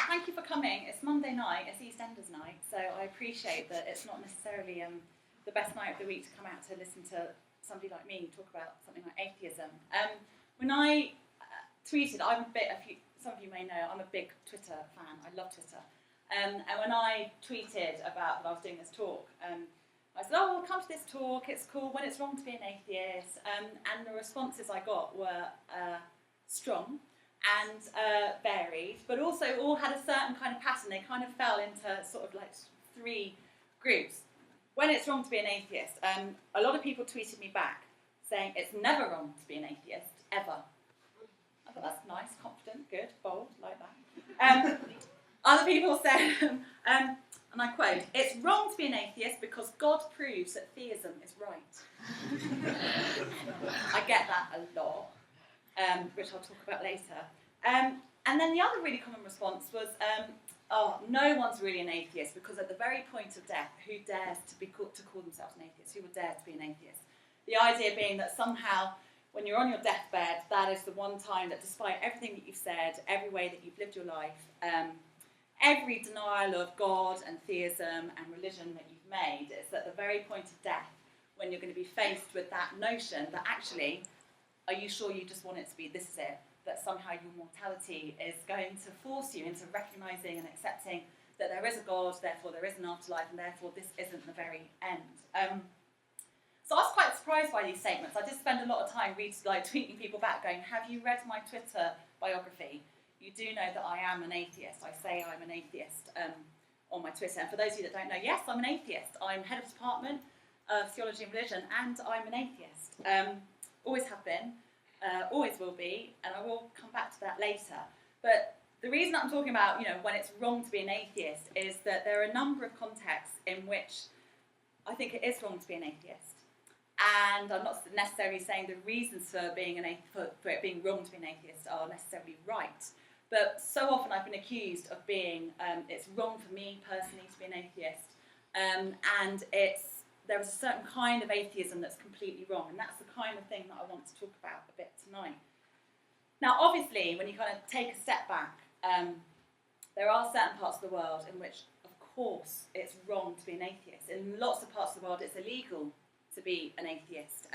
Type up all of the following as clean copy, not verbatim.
Thank you for coming. It's Monday night, it's EastEnders night, so I appreciate that it's not necessarily the best night of the week to come out to listen to somebody like me talk about something like atheism. When I tweeted, some of you may know, I'm a big Twitter fan. I love Twitter. And when I tweeted about that I was doing this talk, I said, oh, come to this talk, it's cool, when it's wrong to be an atheist. And the responses I got were strong and varied, but also all had a certain kind of pattern. They kind of fell into sort of like three groups. When it's wrong to be an atheist, a lot of people tweeted me back saying it's never wrong to be an atheist, ever. I thought that's nice, confident, good, bold, like that. Other people said, and I quote, it's wrong to be an atheist because God proves that theism is right. I get that a lot, which I'll talk about later. And then the other really common response was, oh, no one's really an atheist because at the very point of death, who dares to call themselves an atheist? Who would dare to be an atheist? The idea being that somehow, when you're on your deathbed, that is the one time that despite everything that you've said, every way that you've lived your life, every denial of God and theism and religion that you've made, it's at the very point of death when you're going to be faced with that notion that actually, are you sure you just want it to be, this is it? That somehow your mortality is going to force you into recognising and accepting that there is a God, therefore there is an afterlife, and therefore this isn't the very end. So I was quite surprised by these statements. I did spend a lot of time tweeting people back going, have you read my Twitter biography? You do know that I am an atheist. I say I'm an atheist on my Twitter. And for those of you that don't know, yes, I'm an atheist. I'm head of department of Theology and Religion, and I'm an atheist. Always have been. Always will be, and I will come back to that later. But the reason I'm talking about, when it's wrong to be an atheist is that there are a number of contexts in which I think it is wrong to be an atheist. And I'm not necessarily saying the reasons for for it being wrong to be an atheist are necessarily right. But so often I've been accused of being, it's wrong for me personally to be an atheist. And there is a certain kind of atheism that's completely wrong, and that's the kind of thing that I want to talk about a bit tonight. Now, obviously, when you kind of take a step back, there are certain parts of the world in which, of course, it's wrong to be an atheist. In lots of parts of the world, it's illegal to be an atheist.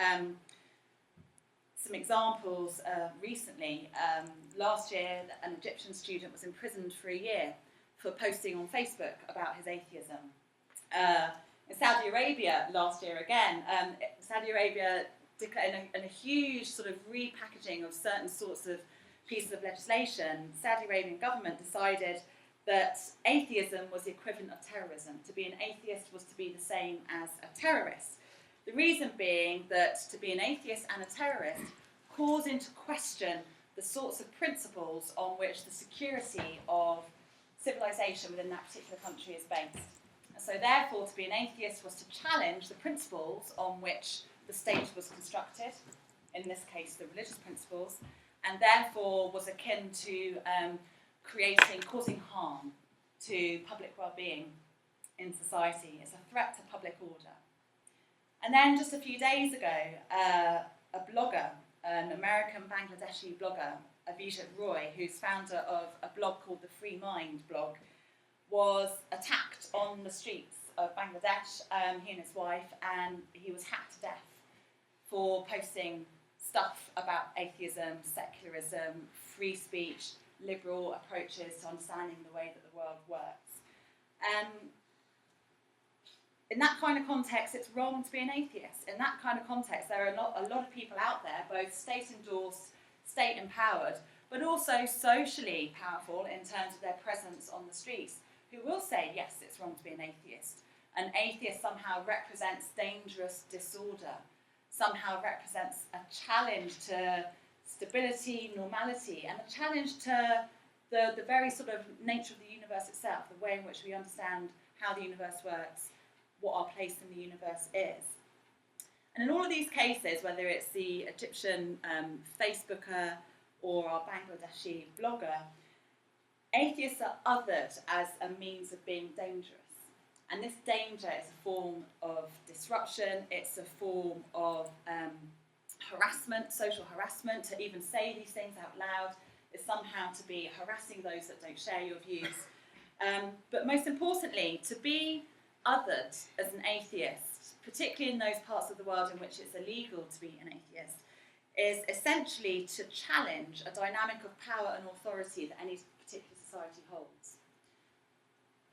Some examples recently, last year, an Egyptian student was imprisoned for a year for posting on Facebook about his atheism. In Saudi Arabia last year again, Saudi Arabia declared in a huge sort of repackaging of certain sorts of pieces of legislation, Saudi Arabian government decided that atheism was the equivalent of terrorism. To be an atheist was to be the same as a terrorist. The reason being that to be an atheist and a terrorist calls into question the sorts of principles on which the security of civilization within that particular country is based. So therefore, to be an atheist was to challenge the principles on which the state was constructed, in this case the religious principles, and therefore was akin to causing harm to public well-being in society. It's a threat to public order. And then just a few days ago, a blogger, an American Bangladeshi blogger, Avijit Roy, who's founder of a blog called the Free Mind blog, was attacked on the streets of Bangladesh, he and his wife, and he was hacked to death for posting stuff about atheism, secularism, free speech, liberal approaches to understanding the way that the world works. In that kind of context, it's wrong to be an atheist. In that kind of context, there are a lot of people out there, both state-endorsed, state-empowered, but also socially powerful in terms of their presence on the streets, who will say, yes, it's wrong to be an atheist. An atheist somehow represents dangerous disorder, somehow represents a challenge to stability, normality, and a challenge to the very sort of nature of the universe itself, the way in which we understand how the universe works, what our place in the universe is. And in all of these cases, whether it's the Egyptian Facebooker or our Bangladeshi blogger, atheists are othered as a means of being dangerous. And this danger is a form of disruption, it's a form of harassment, social harassment, to even say these things out loud is somehow to be harassing those that don't share your views. But most importantly, to be othered as an atheist, particularly in those parts of the world in which it's illegal to be an atheist, is essentially to challenge a dynamic of power and authority that any particular society holds.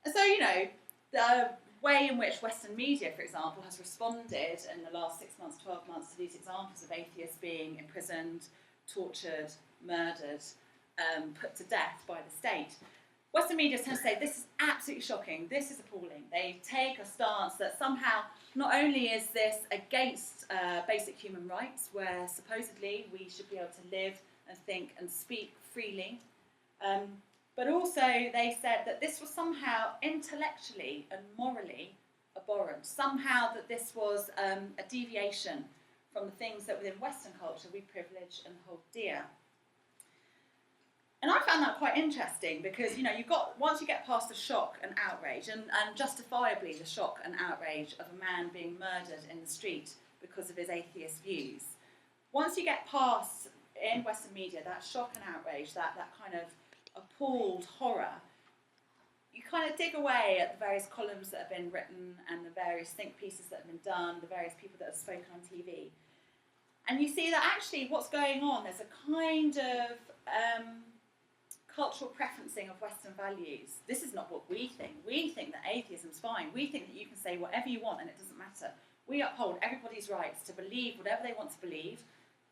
And so, you know, the way in which Western media, for example, has responded in the last 6 months, 12 months to these examples of atheists being imprisoned, tortured, murdered, put to death by the state, Western media tend to say this is absolutely shocking, this is appalling. They take a stance that somehow not only is this against basic human rights, where supposedly we should be able to live and think and speak freely, but also they said that this was somehow intellectually and morally abhorrent, somehow that this was a deviation from the things that within Western culture we privilege and hold dear. And I found that quite interesting because, you know, once you get past the shock and outrage, and justifiably the shock and outrage of a man being murdered in the street because of his atheist views, once you get past, in Western media, that shock and outrage, that kind of appalled horror, you kind of dig away at the various columns that have been written and the various think pieces that have been done, the various people that have spoken on TV. And you see that actually what's going on, there's a kind of cultural preferencing of Western values. This is not what we think. We think that atheism's fine. We think that you can say whatever you want and it doesn't matter. We uphold everybody's rights to believe whatever they want to believe,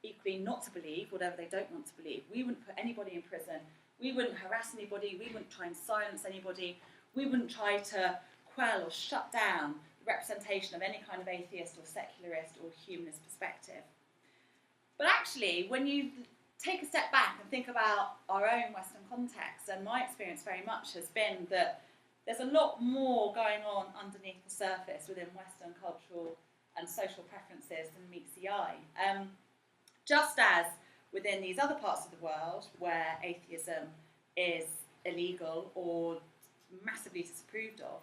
equally not to believe whatever they don't want to believe. We wouldn't put anybody in prison. We wouldn't harass anybody. We wouldn't try and silence anybody. We wouldn't try to quell or shut down the representation of any kind of atheist or secularist or humanist perspective. But actually, when you take a step back and think about our own Western context, and my experience very much has been that there's a lot more going on underneath the surface within Western cultural and social preferences than meets the eye. Just as within these other parts of the world where atheism is illegal or massively disapproved of,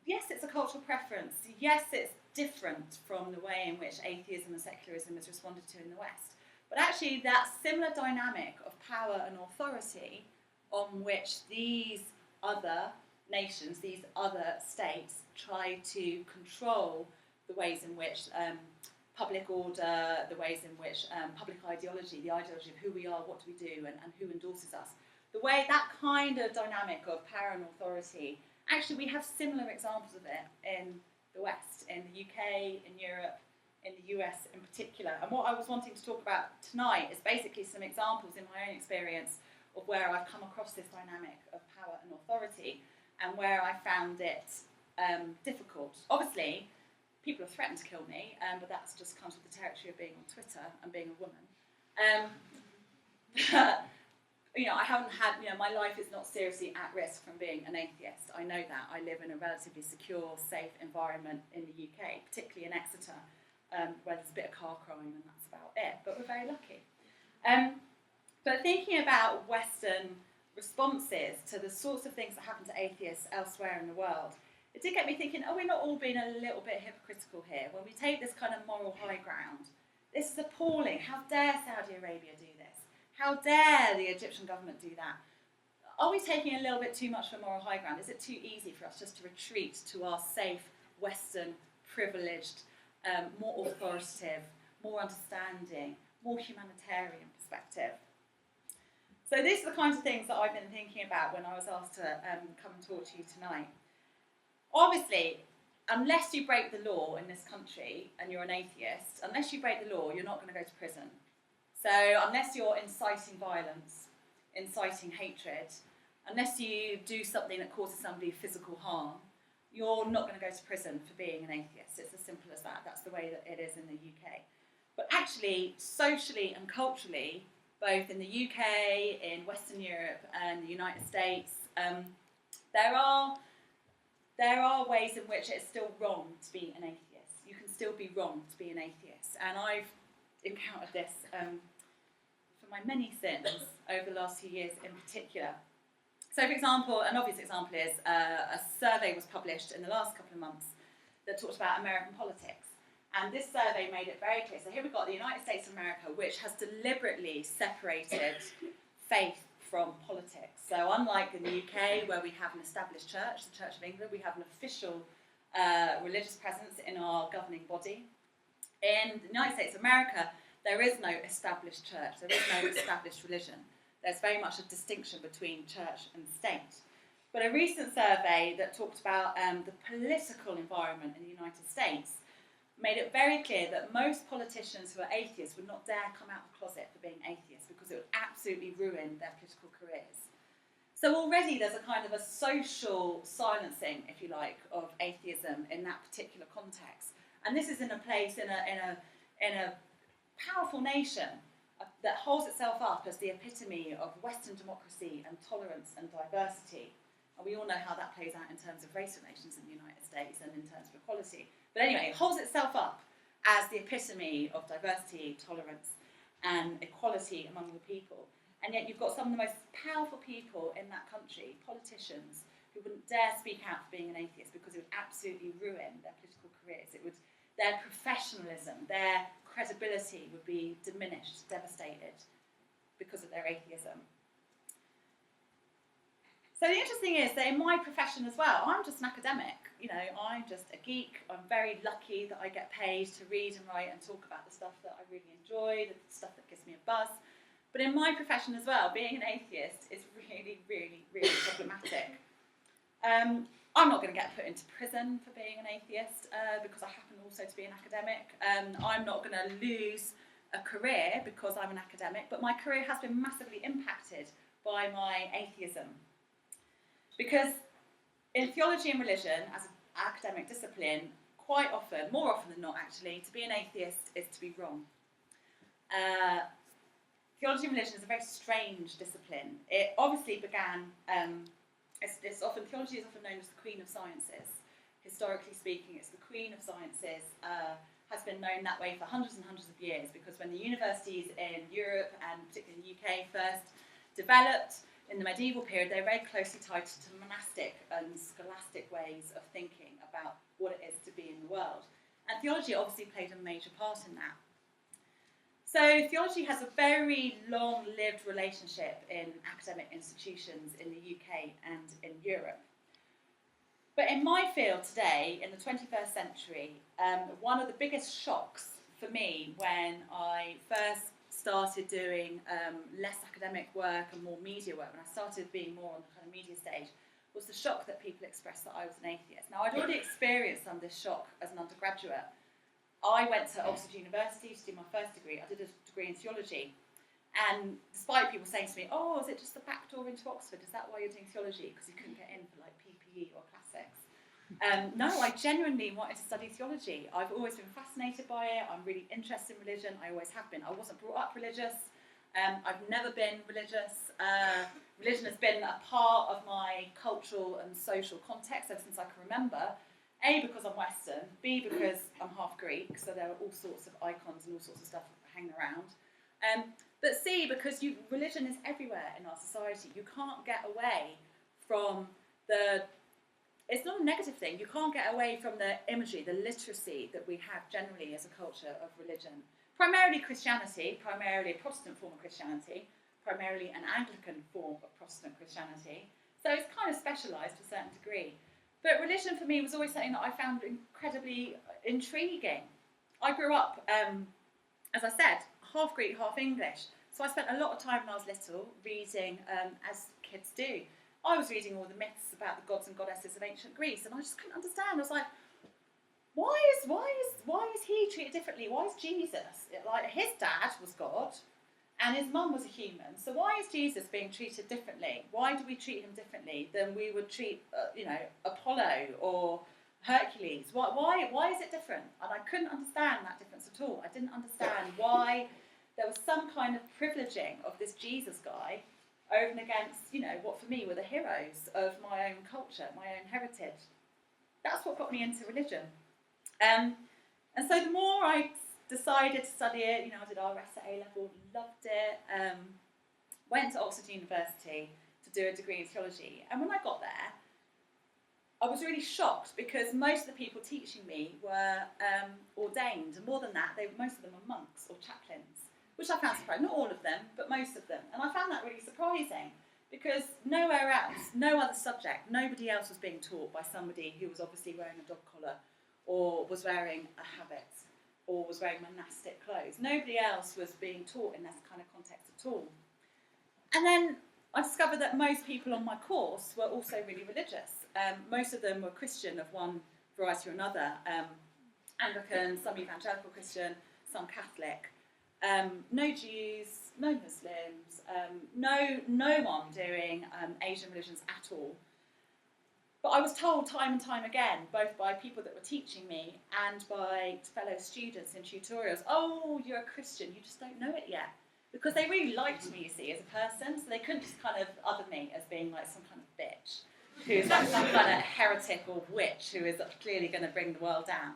yes, it's a cultural preference. Yes, it's different from the way in which atheism and secularism is responded to in the West. But actually, that similar dynamic of power and authority on which these other nations, these other states, try to control the ways in which public order, the ways in which public ideology, the ideology of who we are, what do we do, and who endorses us. The way that kind of dynamic of power and authority, actually we have similar examples of it in the West, in the UK, in Europe, in the US in particular. And what I was wanting to talk about tonight is basically some examples in my own experience of where I've come across this dynamic of power and authority and where I found it difficult. Obviously, people have threatened to kill me, but that just comes with the territory of being on Twitter and being a woman. You know, I haven't had, you know, my life is not seriously at risk from being an atheist. I know that. I live in a relatively secure, safe environment in the UK, particularly in Exeter, where there's a bit of car crime and that's about it, but we're very lucky. But thinking about Western responses to the sorts of things that happen to atheists elsewhere in the world, it did get me thinking, we're not all being a little bit hypocritical here when we take this kind of moral high ground. This is appalling. How dare Saudi Arabia do this? How dare the Egyptian government do that? Are we taking a little bit too much for moral high ground? Is it too easy for us just to retreat to our safe, Western, privileged, more authoritative, more understanding, more humanitarian perspective? So these are the kinds of things that I've been thinking about when I was asked to come and talk to you tonight. Obviously, unless you break the law in this country and you're an atheist, unless you break the law, you're not going to go to prison. So unless you're inciting violence, inciting hatred, unless you do something that causes somebody physical harm, you're not going to go to prison for being an atheist. It's as simple as that. That's the way that it is in the UK. But actually, socially and culturally, both in the UK, in Western Europe and the United States, there are ways in which it's still wrong to be an atheist. You can still be wrong to be an atheist. And I've encountered this for my many sins over the last few years in particular. So, for example, an obvious example is a survey was published in the last couple of months that talked about American politics. And this survey made it very clear. So here we've got the United States of America, which has deliberately separated faith from politics. So unlike in the UK, where we have an established church, the Church of England, we have an official religious presence in our governing body. In the United States of America, there is no established church, there is no established religion. There's very much a distinction between church and state. But a recent survey that talked about the political environment in the United States made it very clear that most politicians who are atheists would not dare come out of the closet for being atheists because it would absolutely ruin their political careers. So already there's a kind of a social silencing, if you like, of atheism in that particular context. And this is in a place, in a powerful nation that holds itself up as the epitome of Western democracy and tolerance and diversity. And we all know how that plays out in terms of race relations in the United States and in terms of equality. But anyway, it holds itself up as the epitome of diversity, tolerance, and equality among the people. And yet you've got some of the most powerful people in that country, politicians, who wouldn't dare speak out for being an atheist because it would absolutely ruin their political careers. Their professionalism, their credibility would be diminished, devastated because of their atheism. So the interesting is that in my profession as well, I'm just an academic. You know, I'm just a geek. I'm very lucky that I get paid to read and write and talk about the stuff that I really enjoy, the stuff that gives me a buzz. But in my profession as well, being an atheist is really, really, really problematic. I'm not going to get put into prison for being an atheist because I happen also to be an academic. I'm not going to lose a career because I'm an academic, but my career has been massively impacted by my atheism. Because in theology and religion, as an academic discipline, quite often, more often than not actually, to be an atheist is to be wrong. Theology and religion is a very strange discipline. It obviously began, theology is often known as the Queen of Sciences. Historically speaking, it's the Queen of Sciences, has been known that way for hundreds and hundreds of years, because when the universities in Europe and particularly in the UK first developed, in the medieval period, they're very closely tied to monastic and scholastic ways of thinking about what it is to be in the world. And theology obviously played a major part in that. So theology has a very long-lived relationship in academic institutions in the UK and in Europe. But in my field today, in the 21st century, one of the biggest shocks for me when I first started doing less academic work and more media work, when I started being more on the kind of media stage, was the shock that people expressed that I was an atheist. Now, I'd already experienced some of this shock as an undergraduate. I went to Oxford University to do my first degree. I did a degree in theology. And despite people saying to me, oh, is it just the back door into Oxford? Is that why you're doing theology? Because you couldn't get in for like PPE or classics. No, I genuinely wanted to study theology. I've always been fascinated by it. I'm really interested in religion. I always have been. I wasn't brought up religious. I've never been religious. Religion has been a part of my cultural and social context ever since I can remember. A, because I'm Western. B, because I'm half Greek, so there are all sorts of icons and all sorts of stuff hanging around. But C, because religion is everywhere in our society. You can't get away from it's not a negative thing. You can't get away from the imagery, the literacy that we have generally as a culture of religion. Primarily Christianity, primarily a Protestant form of Christianity, primarily an Anglican form of Protestant Christianity. So it's kind of specialised to a certain degree. But religion for me was always something that I found incredibly intriguing. I grew up, as I said, half Greek, half English. So I spent a lot of time when I was little reading, as kids do. I was reading all the myths about the gods and goddesses of ancient Greece, and I just couldn't understand. I was like, why is he treated differently? Why is Jesus, like his dad was God, and his mum was a human, so why is Jesus being treated differently? Why do we treat him differently than we would treat, Apollo or Hercules? Why is it different? And I couldn't understand that difference at all. I didn't understand why there was some kind of privileging of this Jesus guy over and against, what for me were the heroes of my own culture, my own heritage. That's what got me into religion. And so the more I decided to study it, I did RS at A-level, loved it, went to Oxford University to do a degree in theology. And when I got there, I was really shocked because most of the people teaching me were ordained. And more than that, most of them were monks or chaplains, which I found surprising. Not all of them, but most of them. And I found that really surprising, because nowhere else, no other subject, nobody else was being taught by somebody who was obviously wearing a dog collar, or was wearing a habit, or was wearing monastic clothes. Nobody else was being taught in this kind of context at all. And then I discovered that most people on my course were also really religious. Most of them were Christian of one variety or another. Anglican, some evangelical Christian, some Catholic. No Jews, no Muslims, no one doing Asian religions at all. But I was told time and time again, both by people that were teaching me and by fellow students in tutorials, oh, you're a Christian, you just don't know it yet. Because they really liked me, you see, as a person, so they couldn't just kind of other me as being like some kind of bitch, who's like some kind of heretic or witch who is clearly going to bring the world down.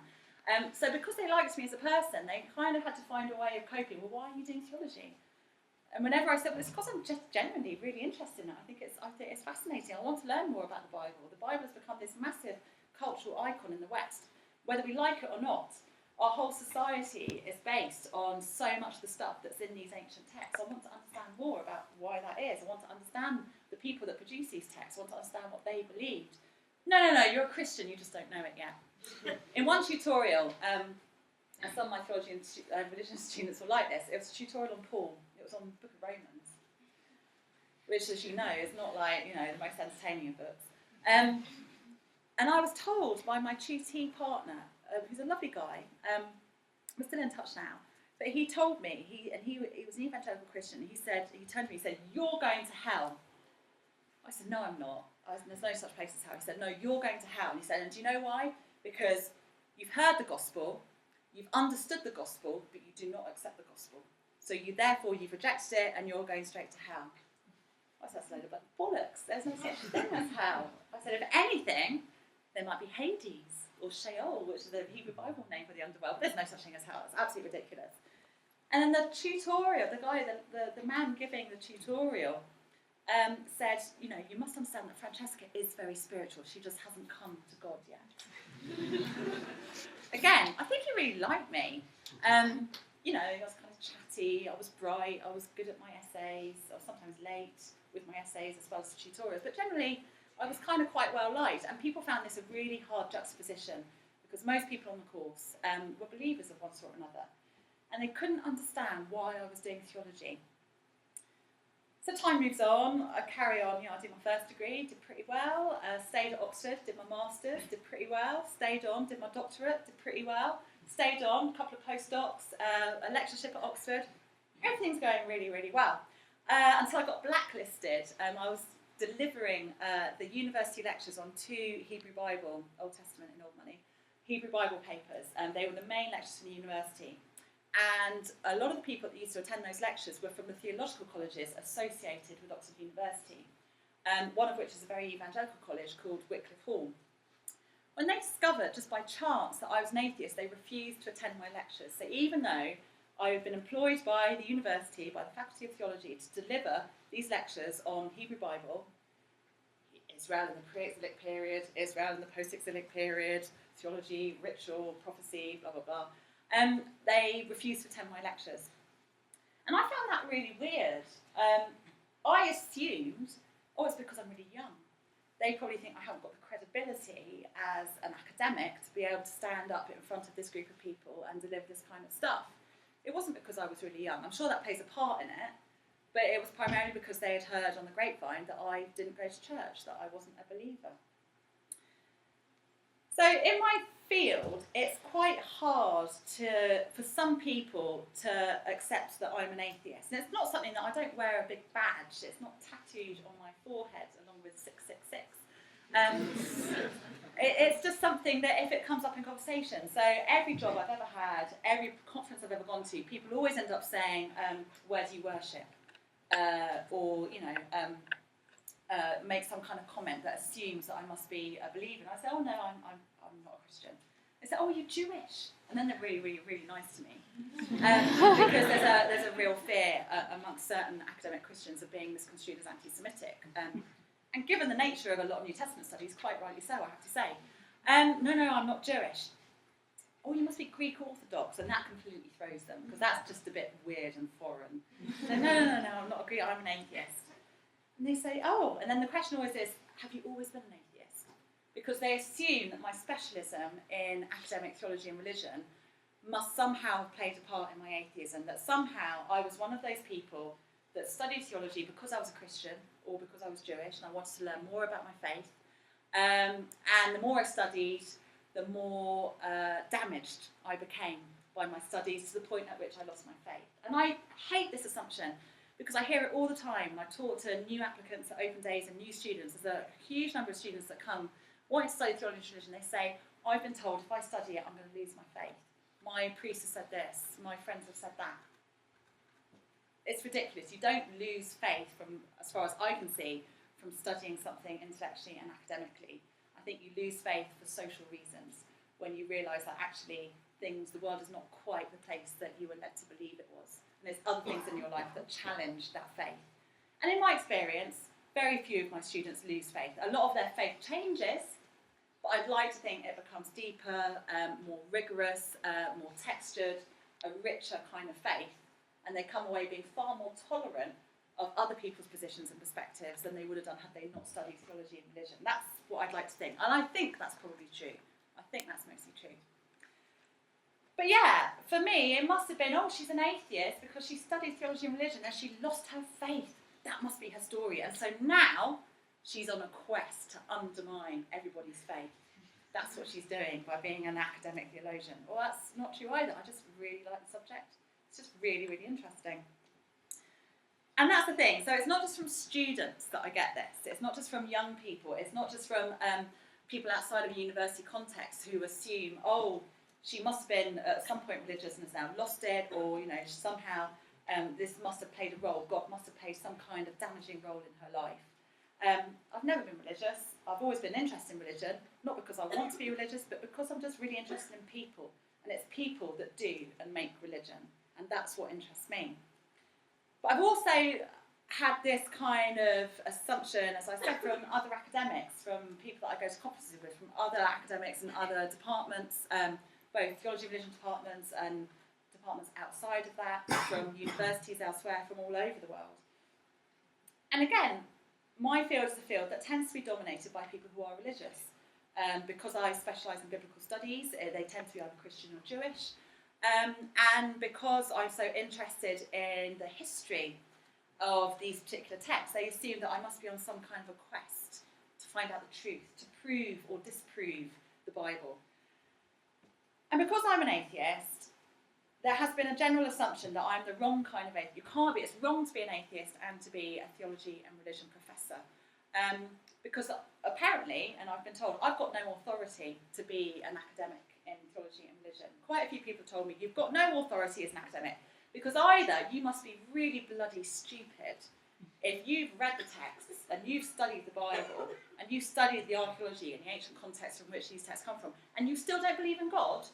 So because they liked me as a person, they kind of had to find a way of coping. Well, why are you doing theology? And whenever I said, well, it's because I'm just genuinely really interested in it. I think it's fascinating. I want to learn more about the Bible. The Bible has become this massive cultural icon in the West. Whether we like it or not, our whole society is based on so much of the stuff that's in these ancient texts. I want to understand more about why that is. I want to understand the people that produce these texts. I want to understand what they believed. No, you're a Christian, you just don't know it yet. In one tutorial, and some of my theology and religion students were like this, it was a tutorial on Paul. It was on the Book of Romans, which, as you know, is not like, the most entertaining of books. And I was told by my tutee partner, who's a lovely guy, we're still in touch now, but he told me, he was an evangelical Christian, he turned to me and said, you're going to hell. I said, no, I'm not. There's no such place as hell. He said, no, you're going to hell. And he said, and do you know why? Because you've heard the gospel, you've understood the gospel, but you do not accept the gospel. So therefore you've rejected it and you're going straight to hell. I said, that's a load of bollocks. There's no such thing as hell. I said, if anything, there might be Hades or Sheol, which is the Hebrew Bible name for the underworld. There's no such thing as hell. It's absolutely ridiculous. And then the tutorial, the guy, the man giving the tutorial, said, you must understand that Francesca is very spiritual. She just hasn't come to God yet. Again, I think he really liked me. I was kind of chatty, I was bright, I was good at my essays, I was sometimes late with my essays as well as the tutorials, but generally I was kind of quite well liked, and people found this a really hard juxtaposition because most people on the course were believers of one sort or another, and they couldn't understand why I was doing theology. So time moves on, I carry on, I did my first degree, did pretty well, stayed at Oxford, did my master's, did pretty well, stayed on, did my doctorate, did pretty well, stayed on, a couple of postdocs, a lectureship at Oxford. Everything's going really, really well. Until I got blacklisted. I was delivering the university lectures on 2 Hebrew Bible, Old Testament and Old Money, Hebrew Bible papers. They were the main lectures from the university. And a lot of the people that used to attend those lectures were from the theological colleges associated with Oxford University, one of which is a very evangelical college called Wycliffe Hall. When they discovered, just by chance, that I was an atheist, they refused to attend my lectures. So even though I had been employed by the university, by the Faculty of Theology, to deliver these lectures on Hebrew Bible, Israel in the pre-exilic period, Israel in the post-exilic period, theology, ritual, prophecy, blah, blah, blah, they refused to attend my lectures. And I found that really weird. I assumed, it's because I'm really young. They probably think I haven't got the credibility as an academic to be able to stand up in front of this group of people and deliver this kind of stuff. It wasn't because I was really young. I'm sure that plays a part in it, but it was primarily because they had heard on the grapevine that I didn't go to church, that I wasn't a believer. So in my field, it's quite hard for some people to accept that I'm an atheist. And it's not something that I don't wear a big badge. It's not tattooed on my forehead along with 666. It's just something that if it comes up in conversation. So every job I've ever had, every conference I've ever gone to, people always end up saying, where do you worship? Or make some kind of comment that assumes that I must be a believer. And I say, oh no, I'm not a Christian. They say, oh, you're Jewish. And then they're really, really, really nice to me. Because there's a real fear amongst certain academic Christians of being misconstrued as anti-Semitic. And given the nature of a lot of New Testament studies, quite rightly so, I have to say. No, I'm not Jewish. oh, you must be Greek Orthodox, and that completely throws them, because that's just a bit weird and foreign. So, no, I'm not a Greek, I'm an atheist. And they say, oh, and then the question always is, have you always been an atheist? Because they assume that my specialism in academic theology and religion must somehow have played a part in my atheism, that somehow I was one of those people that studied theology because I was a Christian or because I was Jewish and I wanted to learn more about my faith. And the more I studied, the more damaged I became by my studies, to the point at which I lost my faith. And I hate this assumption, because I hear it all the time when I talk to new applicants at open days and new students. There's a huge number of students that come wanting to study theology and religion. They say, I've been told if I study it, I'm going to lose my faith. My priest has said this, my friends have said that. It's ridiculous. You don't lose faith, from, as far as I can see, from studying something intellectually and academically. I think you lose faith for social reasons, when you realise that actually the world is not quite the place that you were led to believe it was. And there's other things in your life that challenge that faith. And in my experience, very few of my students lose faith. A lot of their faith changes, but I'd like to think it becomes deeper, more rigorous, more textured, a richer kind of faith, and they come away being far more tolerant of other people's positions and perspectives than they would have done had they not studied theology and religion. That's what I'd like to think, and I think that's probably true. I think that's mostly true. But yeah, for me, it must have been, oh, she's an atheist because she studied theology and religion and she lost her faith. That must be her story. And so now she's on a quest to undermine everybody's faith. That's what she's doing by being an academic theologian. Well, that's not true either. I just really like the subject. It's just really, really interesting. And that's the thing. So it's not just from students that I get this. It's not just from young people. It's not just from people outside of a university context who assume, oh, she must have been at some point religious and has now lost it, or somehow this must have played a role. God must have played some kind of damaging role in her life. I've never been religious. I've always been interested in religion, not because I want to be religious, but because I'm just really interested in people. And it's people that do and make religion, and that's what interests me. But I've also had this kind of assumption, as I said, from other academics, from people that I go to conferences with, from other academics and other departments, both theology and religion departments and departments outside of that, from universities elsewhere, from all over the world. And again, my field is a field that tends to be dominated by people who are religious. Because I specialise in biblical studies, they tend to be either Christian or Jewish. And because I'm so interested in the history of these particular texts, they assume that I must be on some kind of a quest to find out the truth, to prove or disprove the Bible. And because I'm an atheist, there has been a general assumption that I'm the wrong kind of atheist. You can't be. It's wrong to be an atheist and to be a theology and religion professor. Because apparently, and I've been told, I've got no authority to be an academic in theology and religion. Quite a few people told me, you've got no authority as an academic, because either you must be really bloody stupid if you've read the texts and you've studied the Bible and you've studied the archaeology and the ancient context from which these texts come from, and you still don't believe in God.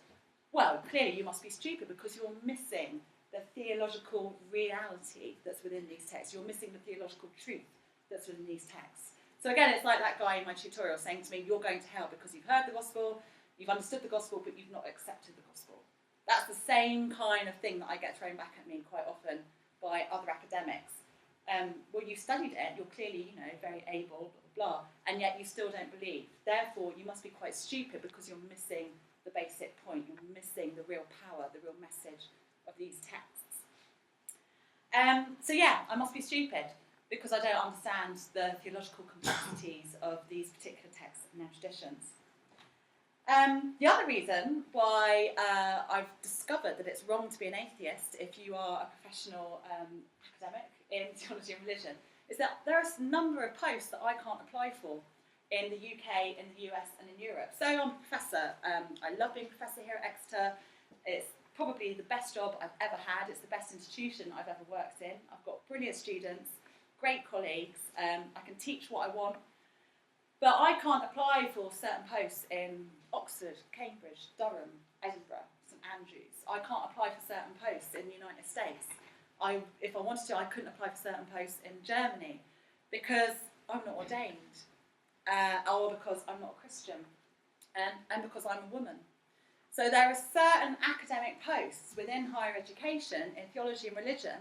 Well, clearly you must be stupid, because you're missing the theological reality that's within these texts. You're missing the theological truth that's within these texts. So again, it's like that guy in my tutorial saying to me, you're going to hell because you've heard the gospel, you've understood the gospel, but you've not accepted the gospel. That's the same kind of thing that I get thrown back at me quite often by other academics. Well, you've studied it, you're clearly, very able, blah, blah, blah, and yet you still don't believe. Therefore, you must be quite stupid because you're missing the basic point. You're missing the real power, the real message of these texts. So yeah, I must be stupid because I don't understand the theological complexities of these particular texts and their traditions. The other reason why I've discovered that it's wrong to be an atheist if you are a professional academic in theology and religion is that there are a number of posts that I can't apply for in the UK, in the US and in Europe. So I'm a professor. I love being a professor here at Exeter. It's probably the best job I've ever had. It's the best institution I've ever worked in. I've got brilliant students, great colleagues. I can teach what I want. But I can't apply for certain posts in Oxford, Cambridge, Durham, Edinburgh, St Andrews. I can't apply for certain posts in the United States. If I wanted to, I couldn't apply for certain posts in Germany because I'm not ordained, or because I'm not a Christian, and because I'm a woman. So there are certain academic posts within higher education in theology and religion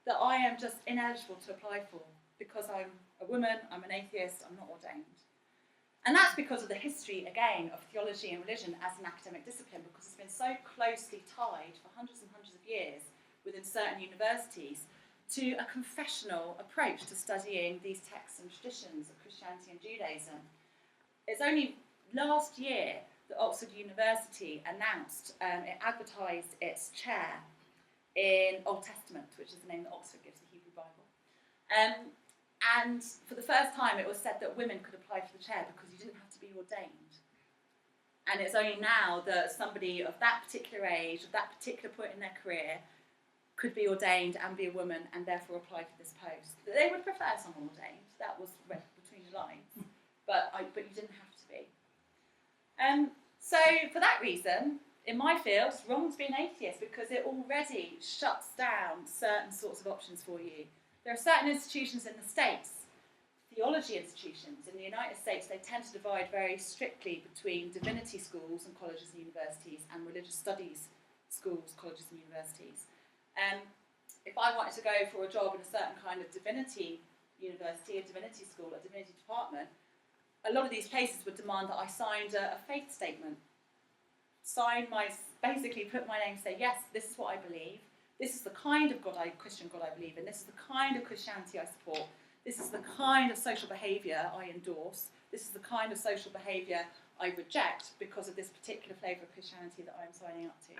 that I am just ineligible to apply for because I'm a woman, I'm an atheist, I'm not ordained. And that's because of the history, again, of theology and religion as an academic discipline, because it's been so closely tied for hundreds and hundreds of years within certain universities to a confessional approach to studying these texts and traditions of Christianity and Judaism. It's only last year that Oxford University announced, it advertised its chair in Old Testament, which is the name that Oxford gives the Hebrew Bible. And for the first time it was said that women could apply for the chair because you didn't have to be ordained. And it's only now that somebody of that particular age, of that particular point in their career, could be ordained and be a woman and therefore apply for this post. They would prefer someone ordained, that was read between the lines, but you didn't have to be. So for that reason, in my field, it's wrong to be an atheist because it already shuts down certain sorts of options for you. There are certain institutions in the States, theology institutions. In the United States, they tend to divide very strictly between divinity schools and colleges and universities and religious studies schools, colleges and universities. If I wanted to go for a job in a certain kind of divinity university, a divinity school, a divinity department, a lot of these places would demand that I signed a faith statement. Basically put my name, say, yes, this is what I believe. This is the kind of Christian God I believe in. This is the kind of Christianity I support. This is the kind of social behaviour I endorse. This is the kind of social behaviour I reject because of this particular flavour of Christianity that I'm signing up to.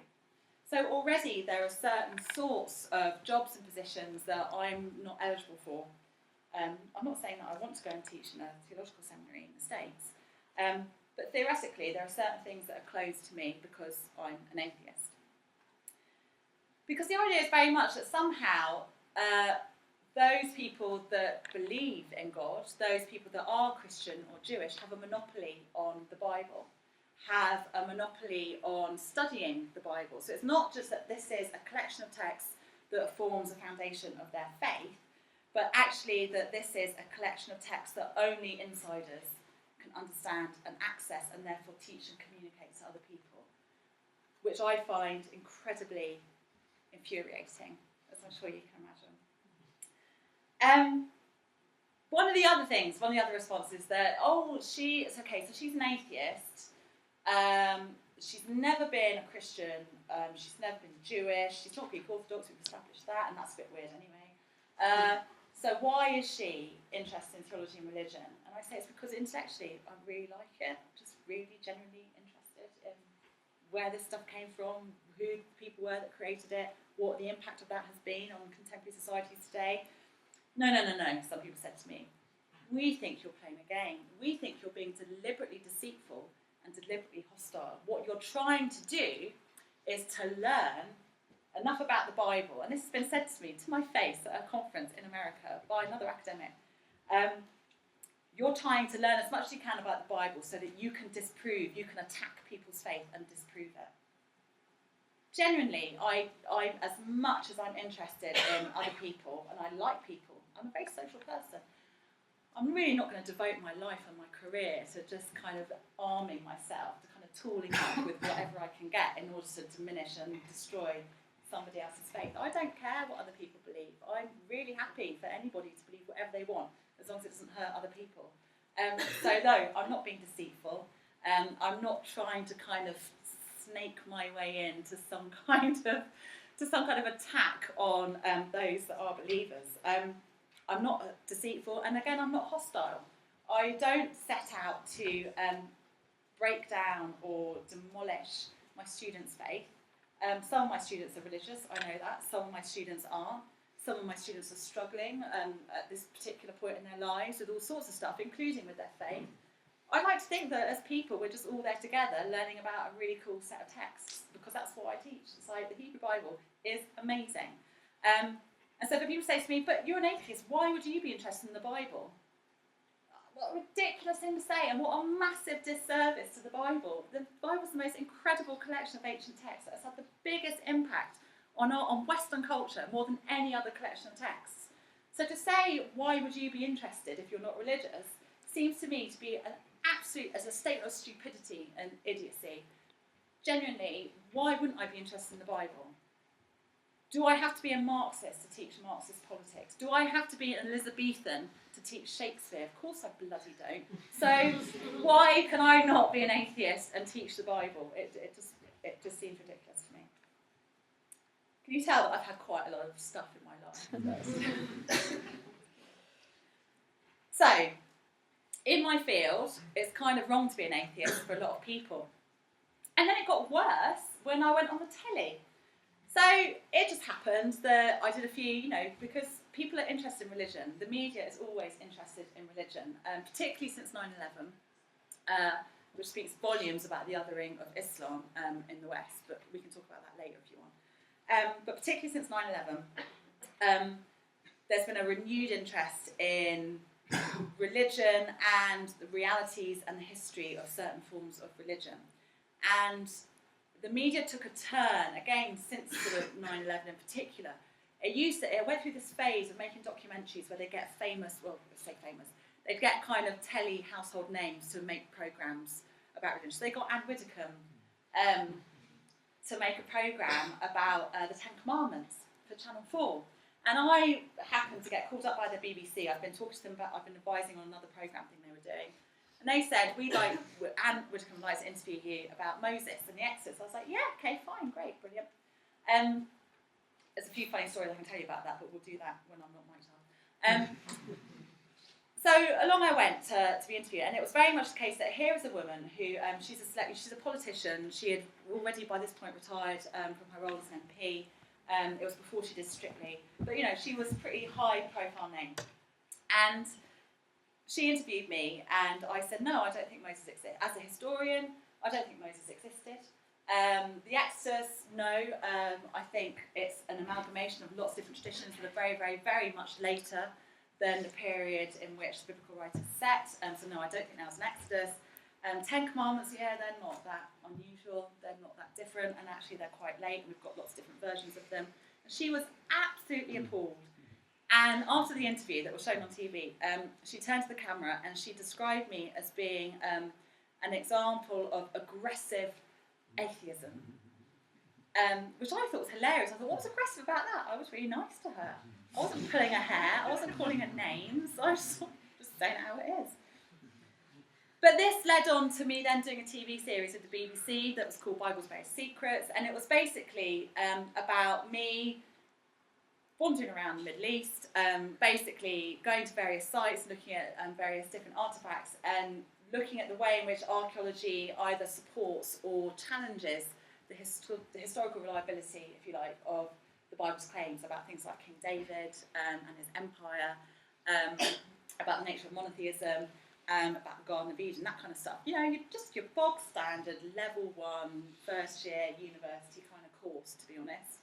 So already there are certain sorts of jobs and positions that I'm not eligible for. I'm not saying that I want to go and teach in a theological seminary in the States, but theoretically there are certain things that are closed to me because I'm an atheist. Because the idea is very much that somehow those people that believe in God, those people that are Christian or Jewish, have a monopoly on the Bible, have a monopoly on studying the Bible. So it's not just that this is a collection of texts that forms a foundation of their faith, but actually that this is a collection of texts that only insiders can understand and access and therefore teach and communicate to other people, which I find incredibly infuriating, as I'm sure you can imagine. One of the other responses that, she's an atheist, she's never been a Christian, she's never been Jewish, she's not Greek Orthodox, we've established that, and that's a bit weird anyway. So why is she interested in theology and religion? And I say it's because intellectually I really like it, I'm just really genuinely interested in where this stuff came from, who the people were that created it, what the impact of that has been on contemporary societies today. No, some people said to me, we think you're playing a game. We think you're being deliberately deceitful and deliberately hostile. What you're trying to do is to learn enough about the Bible, and this has been said to me to my face at a conference in America by another academic. You're trying to learn as much as you can about the Bible so that you can attack people's faith and disprove it. Genuinely, I as much as I'm interested in other people, and I like people, I'm a very social person, I'm really not going to devote my life and my career to just kind of arming myself, to kind of tooling up with whatever I can get in order to diminish and destroy somebody else's faith. I don't care what other people believe. I'm really happy for anybody to believe whatever they want, as long as it doesn't hurt other people. So no, I'm not being deceitful. I'm not trying to kind of snake my way into some kind of attack on those that are believers. I'm not deceitful, and again, I'm not hostile. I don't set out to break down or demolish my students' faith. Some of my students are religious, I know that. Some of my students aren't. Some of my students are struggling at this particular point in their lives with all sorts of stuff, including with their faith. I like to think that as people, we're just all there together learning about a really cool set of texts, because that's what I teach. It's like the Hebrew Bible is amazing. And so when people say to me, but you're an atheist, why would you be interested in the Bible? What a ridiculous thing to say, and what a massive disservice to the Bible. The Bible's the most incredible collection of ancient texts that has had the biggest impact on Western culture, more than any other collection of texts. So to say, why would you be interested if you're not religious, seems to me to be as a statement of stupidity and idiocy. genuinely, why wouldn't I be interested in the Bible? Do I have to be a Marxist to teach Marxist politics? Do I have to be an Elizabethan to teach Shakespeare? Of course I bloody don't. So why can I not be an atheist and teach the Bible? It just seems ridiculous to me. Can you tell that I've had quite a lot of stuff in my life? So, in my field, it's kind of wrong to be an atheist for a lot of people. And then it got worse when I went on the telly. So it just happened that I did a few, because people are interested in religion. The media is always interested in religion, particularly since 9/11, which speaks volumes about the othering of Islam in the West, but we can talk about that later if you want. But particularly since 9/11, there's been a renewed interest in religion and the realities and the history of certain forms of religion. And the media took a turn, again, since sort of 9/11 in particular. It went through this phase of making documentaries where they get famous, they'd get kind of telly household names to make programmes about religion. So they got Anne Widdecombe to make a programme about the Ten Commandments for Channel 4. And I happened to get called up by the BBC. I've been talking to them about, I've been advising on another programme thing they were doing. And they said, Anne Widdecombe would like to interview you about Moses and the Exodus. I was like, yeah, okay, fine, great, brilliant. There's a few funny stories I can tell you about that, but we'll do that when I'm not my time. So along I went to be interviewed, and it was very much the case that here is a woman who, she's a politician. She had already by this point retired from her role as an MP. It was before she did Strictly. But, she was a pretty high-profile name. And she interviewed me, and I said, no, I don't think Moses existed. As a historian, I don't think Moses existed. The Exodus, no. I think it's an amalgamation of lots of different traditions that are very, very, very much later than the period in which the biblical writers set. So no, I don't think that was an Exodus. Ten Commandments, yeah, they're not that unusual. They're not that different, and actually they're quite late. We've got lots of different versions of them. And she was absolutely appalled. And after the interview that was shown on TV, she turned to the camera and she described me as being an example of aggressive atheism, which I thought was hilarious. I thought, what was aggressive about that? I was really nice to her. I wasn't pulling her hair. I wasn't calling her names. I was just saying how it is. But this led on to me then doing a TV series with the BBC that was called Bible's Very Secrets, and it was basically about me wandering around the Middle East, basically going to various sites, looking at various different artefacts, and looking at the way in which archaeology either supports or challenges the historical reliability, if you like, of the Bible's claims about things like King David and his empire, about the nature of monotheism, about the Garden of Eden, that kind of stuff. Just your bog standard level 1 first year university kind of course, to be honest.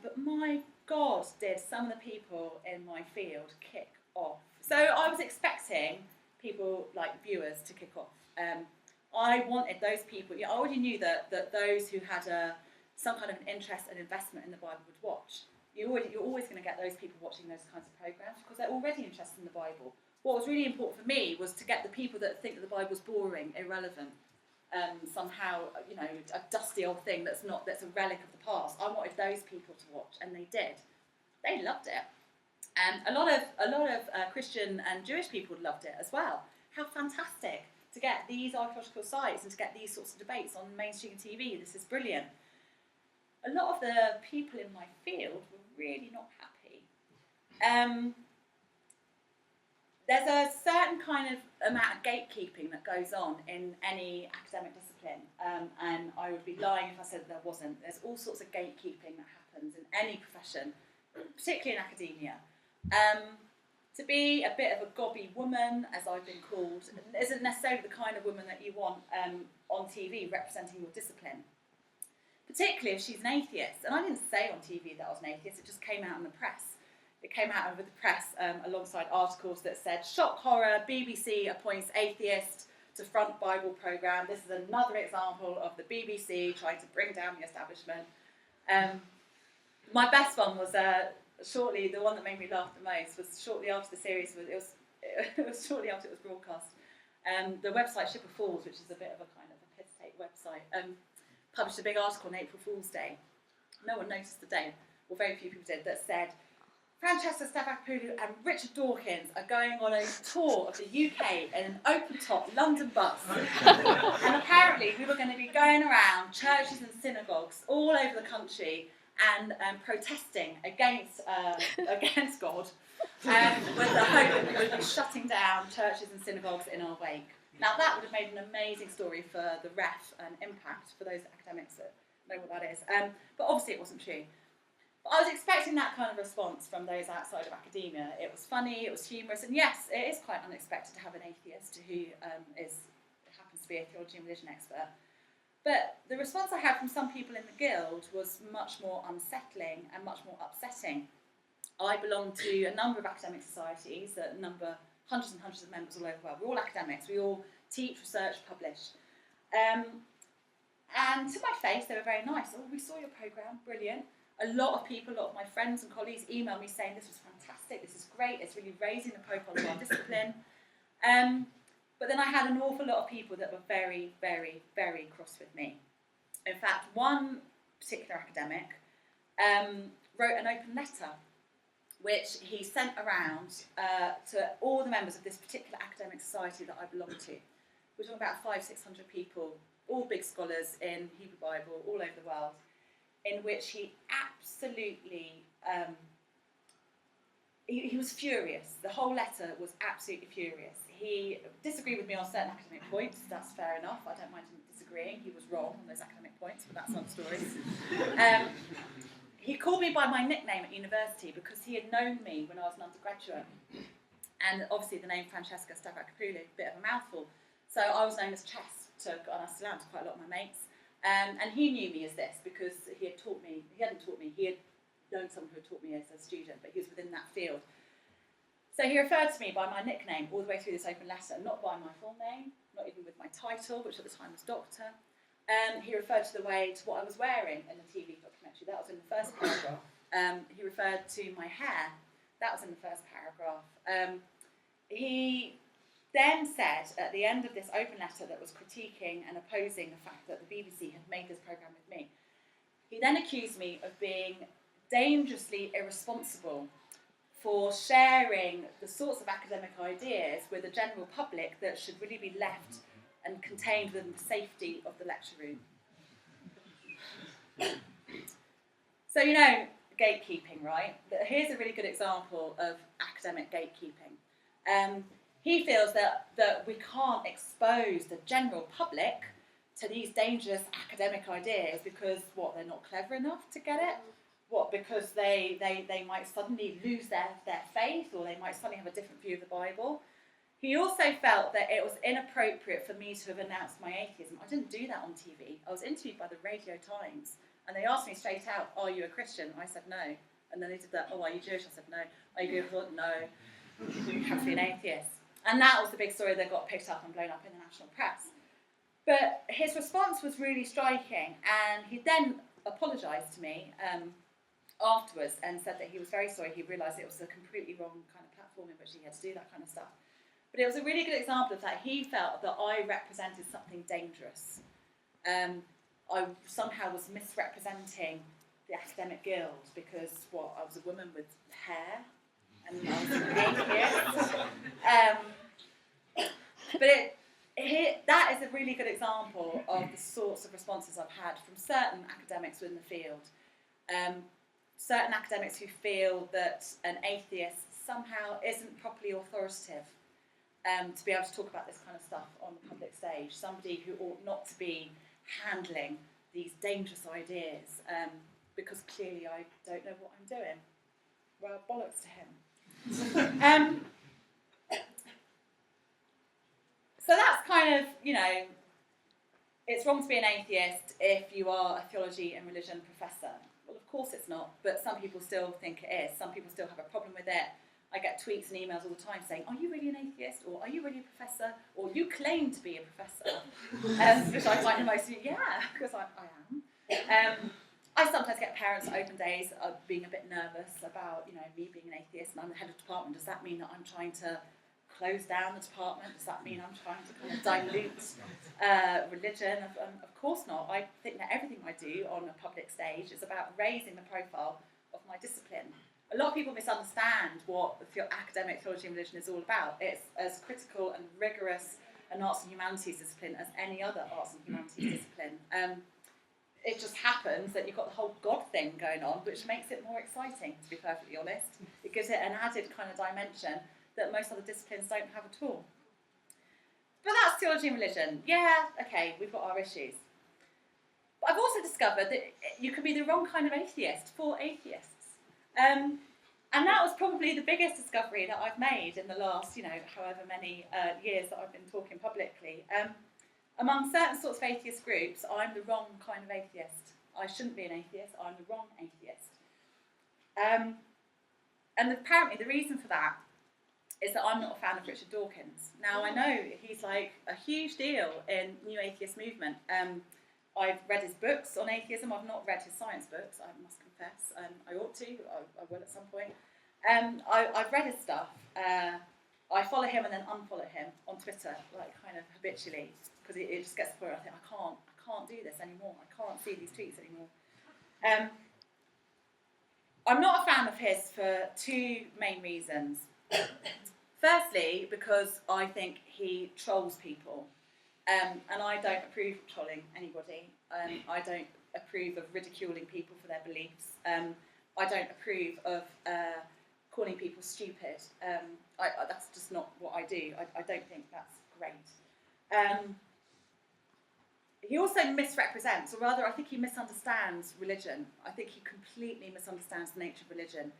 But my God, did some of the people in my field kick off. So I was expecting people like viewers to kick off. I wanted those people. I already knew that those who had some kind of an interest and investment in the Bible would watch. You're always going to get those people watching those kinds of programs because they're already interested in the Bible. What was really important for me was to get the people that think that the Bible's boring, irrelevant, somehow, a dusty old thing that's a relic of the past. I wanted those people to watch, and they did. They loved it. A lot of Christian and Jewish people loved it as well. How fantastic to get these archaeological sites and to get these sorts of debates on mainstream TV. This is brilliant. A lot of the people in my field were really not happy. There's a certain kind of amount of gatekeeping that goes on in any academic discipline, and I would be lying if I said there wasn't. There's all sorts of gatekeeping that happens in any profession, particularly in academia. To be a bit of a gobby woman, as I've been called, isn't necessarily the kind of woman that you want on TV representing your discipline, particularly if she's an atheist. And I didn't say on TV that I was an atheist, it just came out in the press. It came out over the press alongside articles that said, shock horror, BBC appoints atheist to front Bible programme. This is another example of the BBC trying to bring down the establishment. My best one was shortly, the one that made me laugh the most was shortly after the series, it was shortly after it was broadcast. The website Ship of Fools, which is a bit of a kind of a piss take website, published a big article on April Fool's Day. No one noticed the day, or very few people did, that said, Francesca Stavrakopoulou and Richard Dawkins are going on a tour of the UK in an open-top London bus. And apparently we were going to be going around churches and synagogues all over the country and protesting against God, with the hope that we would be shutting down churches and synagogues in our wake. Now that would have made an amazing story for the ref and impact for those academics that know what that is. But obviously it wasn't true. But I was expecting that kind of response from those outside of academia. It was funny, it was humorous, and yes, it is quite unexpected to have an atheist who happens to be a theology and religion expert. But the response I had from some people in the guild was much more unsettling and much more upsetting. I belong to a number of academic societies that number hundreds and hundreds of members all over the world. We're all academics, we all teach, research, publish. And to my face, they were very nice. Oh, we saw your programme, brilliant. A lot of my friends and colleagues emailed me saying this was fantastic, this is great, it's really raising the profile of our discipline. But then I had an awful lot of people that were very, very, very cross with me. In fact, one particular academic wrote an open letter which he sent around to all the members of this particular academic society that I belong to. We're talking about 500-600 people, all big scholars in Hebrew Bible, all over the world, in which he absolutely, he was furious. The whole letter was absolutely furious. He disagreed with me on certain academic points, that's fair enough, I don't mind him disagreeing, he was wrong on those academic points, but that's another story. He called me by my nickname at university because he had known me when I was an undergraduate. And obviously the name Francesca Stavrakopoulou, a bit of a mouthful. So I was known as Chess to quite a lot of my mates. And he knew me as this because he hadn't taught me, he had known someone who had taught me as a student, but he was within that field. So he referred to me by my nickname all the way through this open letter, not by my full name, not even with my title, which at the time was Doctor. He referred to what I was wearing in the TV documentary. That was in the first paragraph. He referred to my hair. That was in the first paragraph. He then said at the end of this open letter that was critiquing and opposing the fact that the BBC had made this programme with me, he then accused me of being dangerously irresponsible for sharing the sorts of academic ideas with the general public that should really be left and contained within the safety of the lecture room. So you know, gatekeeping, right? Here's a really good example of academic gatekeeping. He feels that we can't expose the general public to these dangerous academic ideas because, what, they're not clever enough to get it? What, because they might suddenly lose their faith, or they might suddenly have a different view of the Bible? He also felt that it was inappropriate for me to have announced my atheism. I didn't do that on TV. I was interviewed by the Radio Times, and they asked me straight out, "Are you a Christian?" I said no. And then they did that, "Oh, are you Jewish?" I said no. "Are you good?" No. You have to be an atheist. And that was the big story that got picked up and blown up in the national press. But his response was really striking, and he then apologised to me afterwards and said that he was very sorry. He realised it was a completely wrong kind of platform in which he had to do that kind of stuff. But it was a really good example of that. He felt that I represented something dangerous. I somehow was misrepresenting the academic guild because, I was a woman with hair and I was an atheist. But that is a really good example of the sorts of responses I've had from certain academics within the field. Certain academics who feel that an atheist somehow isn't properly authoritative to be able to talk about this kind of stuff on the public stage. Somebody who ought not to be handling these dangerous ideas because clearly I don't know what I'm doing. Well, bollocks to him. So that's kind of, it's wrong to be an atheist if you are a theology and religion professor. Well, of course it's not, but some people still think it is. Some people still have a problem with it. I get tweets and emails all the time saying, "Are you really an atheist?" or "Are you really a professor?" or "You claim to be a professor." Which I find the most, because I am. I sometimes get parents at open days being a bit nervous about, me being an atheist and I'm the head of department. Does that mean that I'm trying to close down the department? Does that mean I'm trying to kind of dilute religion? Of course not. I think that everything I do on a public stage is about raising the profile of my discipline. A lot of people misunderstand what academic theology and religion is all about. It's as critical and rigorous an arts and humanities discipline as any other arts and humanities discipline. It just happens that you've got the whole God thing going on, which makes it more exciting, to be perfectly honest. It gives it an added kind of dimension that most other disciplines don't have at all. But that's theology and religion. Yeah, okay, we've got our issues. But I've also discovered that you can be the wrong kind of atheist for atheists. And that was probably the biggest discovery that I've made in the last, however many years that I've been talking publicly. Among certain sorts of atheist groups, I'm the wrong kind of atheist. I shouldn't be an atheist, I'm the wrong atheist. And apparently the reason for that is that I'm not a fan of Richard Dawkins. Now, I know he's like a huge deal in new atheist movement. I've read his books on atheism. I've not read his science books, I must confess. I ought to, I will at some point. I've read his stuff. I follow him and then unfollow him on Twitter, like kind of habitually, because it just gets to the point where I think, I can't do this anymore. I can't see these tweets anymore. I'm not a fan of his for two main reasons. Firstly, because I think he trolls people, and I don't approve of trolling anybody. I don't approve of ridiculing people for their beliefs. I don't approve of calling people stupid. That's just not what I do. I don't think that's great. He also misrepresents, or rather I think he misunderstands religion. I think he completely misunderstands the nature of religion.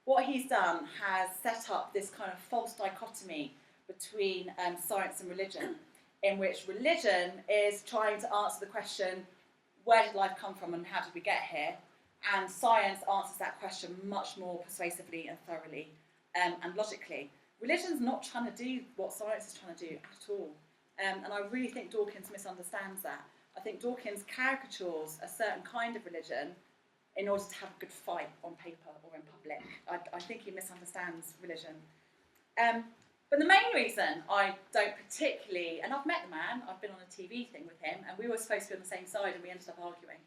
What he's done has set up this kind of false dichotomy between science and religion, in which religion is trying to answer the question, where did life come from and how did we get here? And science answers that question much more persuasively and thoroughly and logically. Religion's not trying to do what science is trying to do at all. And I really think Dawkins misunderstands that. I think Dawkins caricatures a certain kind of religion in order to have a good fight on paper or in public. I think he misunderstands religion. But the main reason I don't particularly, and I've met the man, I've been on a TV thing with him, and we were supposed to be on the same side and we ended up arguing.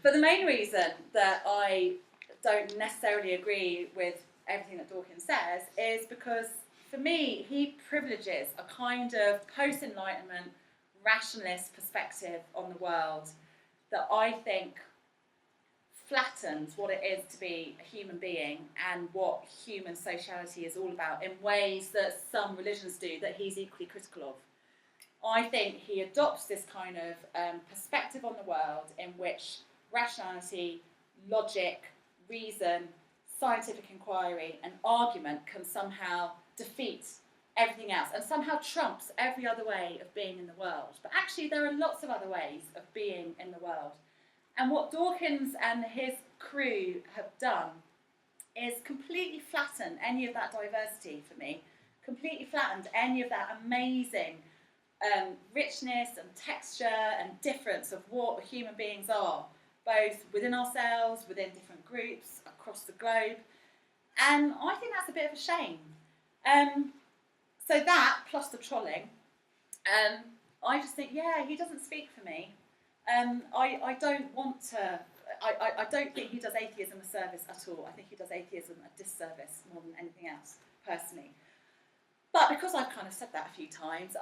But the main reason that I don't necessarily agree with everything that Dawkins says is because, for me, he privileges a kind of post-Enlightenment rationalist perspective on the world that I think flattens what it is to be a human being and what human sociality is all about in ways that some religions do that he's equally critical of. I think he adopts this kind of perspective on the world in which rationality, logic, reason, scientific inquiry and argument can somehow defeat everything else and somehow trumps every other way of being in the world. But actually there are lots of other ways of being in the world. And what Dawkins and his crew have done is completely flatten any of that diversity for me, completely flattened any of that amazing richness and texture and difference of what human beings are, both within ourselves, within different groups, across the globe. And I think that's a bit of a shame. So that, plus the trolling, I just think, yeah, he doesn't speak for me. I don't want to, I don't think he does atheism a service at all. I think he does atheism a disservice more than anything else, personally. But because I've kind of said that a few times,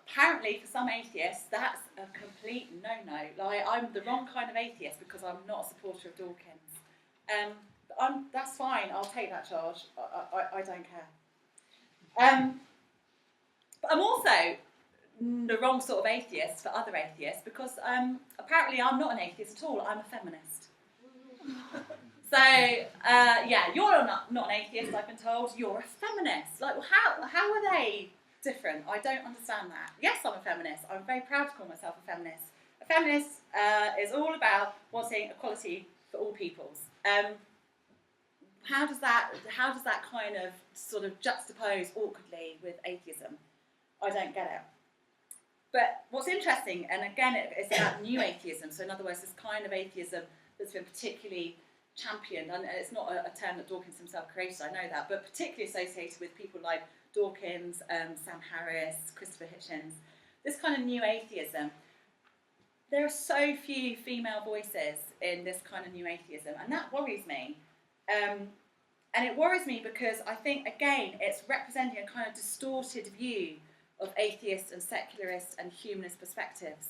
apparently for some atheists, that's a complete no-no. Like, I'm the wrong kind of atheist because I'm not a supporter of Dawkins. That's fine, I'll take that charge. I don't care. But I'm also the wrong sort of atheist for other atheists because apparently I'm not an atheist at all, I'm a feminist. So, yeah, you're not an atheist, I've been told, you're a feminist. Like, well, how are they different? I don't understand that. Yes, I'm a feminist. I'm very proud to call myself a feminist. A feminist is all about wanting equality for all peoples. How does that kind of sort of juxtapose awkwardly with atheism? I don't get it. But what's interesting, and again, it's about new atheism, so in other words, this kind of atheism that's been particularly championed, and it's not a term that Dawkins himself created, I know that, but particularly associated with people like Dawkins, Sam Harris, Christopher Hitchens, this kind of new atheism. There are so few female voices in this kind of new atheism, and that worries me. And it worries me because I think, again, it's representing a kind of distorted view of atheist and secularist and humanist perspectives.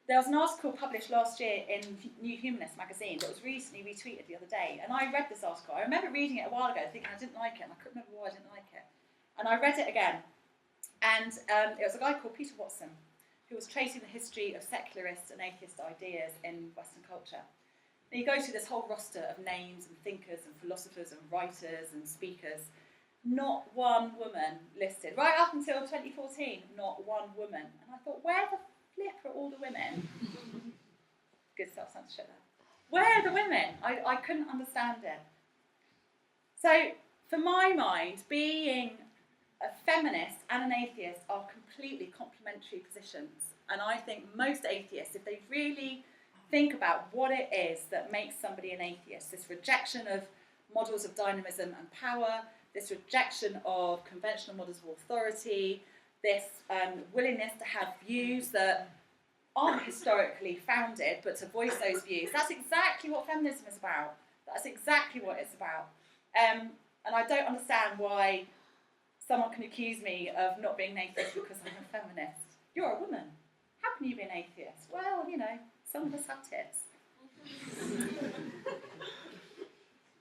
There was an article published last year in New Humanist magazine that was recently retweeted the other day, and I read this article. I remember reading it a while ago, thinking I didn't like it, and I couldn't remember why I didn't like it. And I read it again, and it was a guy called Peter Watson, who was tracing the history of secularist and atheist ideas in Western culture. And you go through this whole roster of names and thinkers and philosophers and writers and speakers. Not one woman listed. Right up until 2014, not one woman. And I thought, where the flip are all the women? Good self-censorship there. Where are the women? I couldn't understand it. So, for my mind, being a feminist and an atheist are completely complementary positions. And I think most atheists, if they really think about what it is that makes somebody an atheist, this rejection of models of dynamism and power, this rejection of conventional models of authority, this willingness to have views that aren't historically founded, but to voice those views. That's exactly what feminism is about. That's exactly what it's about. And I don't understand why someone can accuse me of not being an atheist because I'm a feminist. You're a woman. How can you be an atheist? Well, you know, some of us have tits.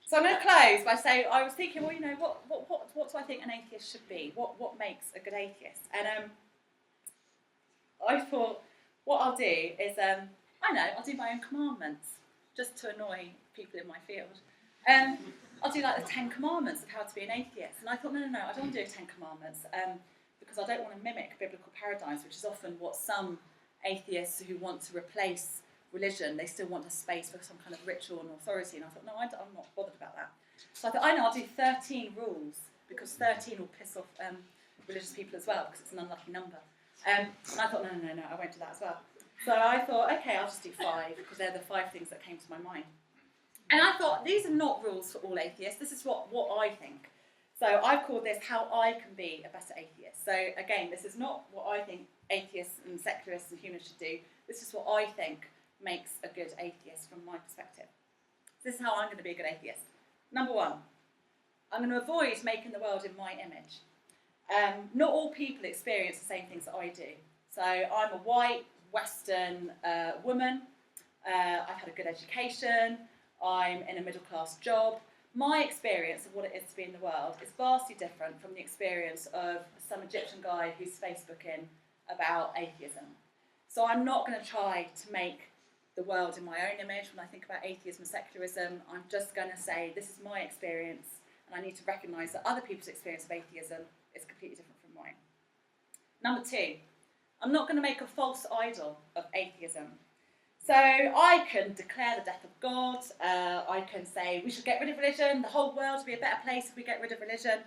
So I'm going to close by saying, I was thinking, well, you know, what do I think an atheist should be? What makes a good atheist? And I thought, what I'll do is, I'll do my own commandments, just to annoy people in my field. I'll do like the 10 commandments of how to be an atheist. And I thought, no, I don't want to do 10 commandments, because I don't want to mimic biblical paradigms, which is often what some atheists who want to replace religion, they still want a space for some kind of ritual and authority. And I thought, no, I'm not bothered about that. So I thought, I'll do 13 rules, because 13 will piss off religious people as well, because it's an unlucky number. And I thought, no, I won't do that as well. So I thought, okay, I'll just do 5, because they're the 5 things that came to my mind. And I thought, these are not rules for all atheists, this is what I think. So I've called this How I Can Be a Better Atheist. So again, this is not what I think atheists and secularists and humanists should do, this is what I think makes a good atheist from my perspective. This is how I'm going to be a good atheist. Number 1, I'm going to avoid making the world in my image. Not all people experience the same things that I do. So I'm a white, Western woman, I've had a good education, I'm in a middle-class job. My experience of what it is to be in the world is vastly different from the experience of some Egyptian guy who's Facebooking about atheism. So I'm not going to try to make the world in my own image when I think about atheism and secularism. I'm just going to say this is my experience, and I need to recognise that other people's experience of atheism is completely different from mine. Number 2, I'm not going to make a false idol of atheism. So I can declare the death of God, I can say we should get rid of religion, the whole world would be a better place if we get rid of religion.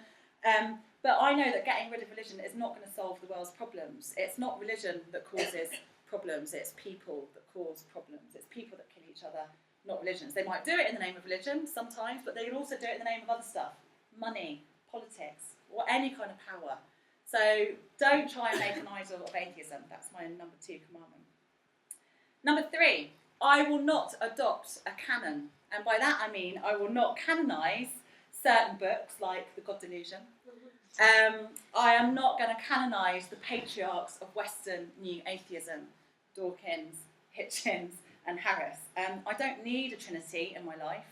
But I know that getting rid of religion is not going to solve the world's problems. It's not religion that causes problems, it's people that cause problems. It's people that kill each other, not religions. They might do it in the name of religion sometimes, but they can also do it in the name of other stuff. Money, politics, or any kind of power. So don't try and make an idol of atheism. That's my number 2 commandment. Number 3, I will not adopt a canon. And by that I mean I will not canonise certain books like The God Delusion. I am not going to canonise the patriarchs of Western New Atheism, Dawkins, Hitchens and Harris. I don't need a trinity in my life.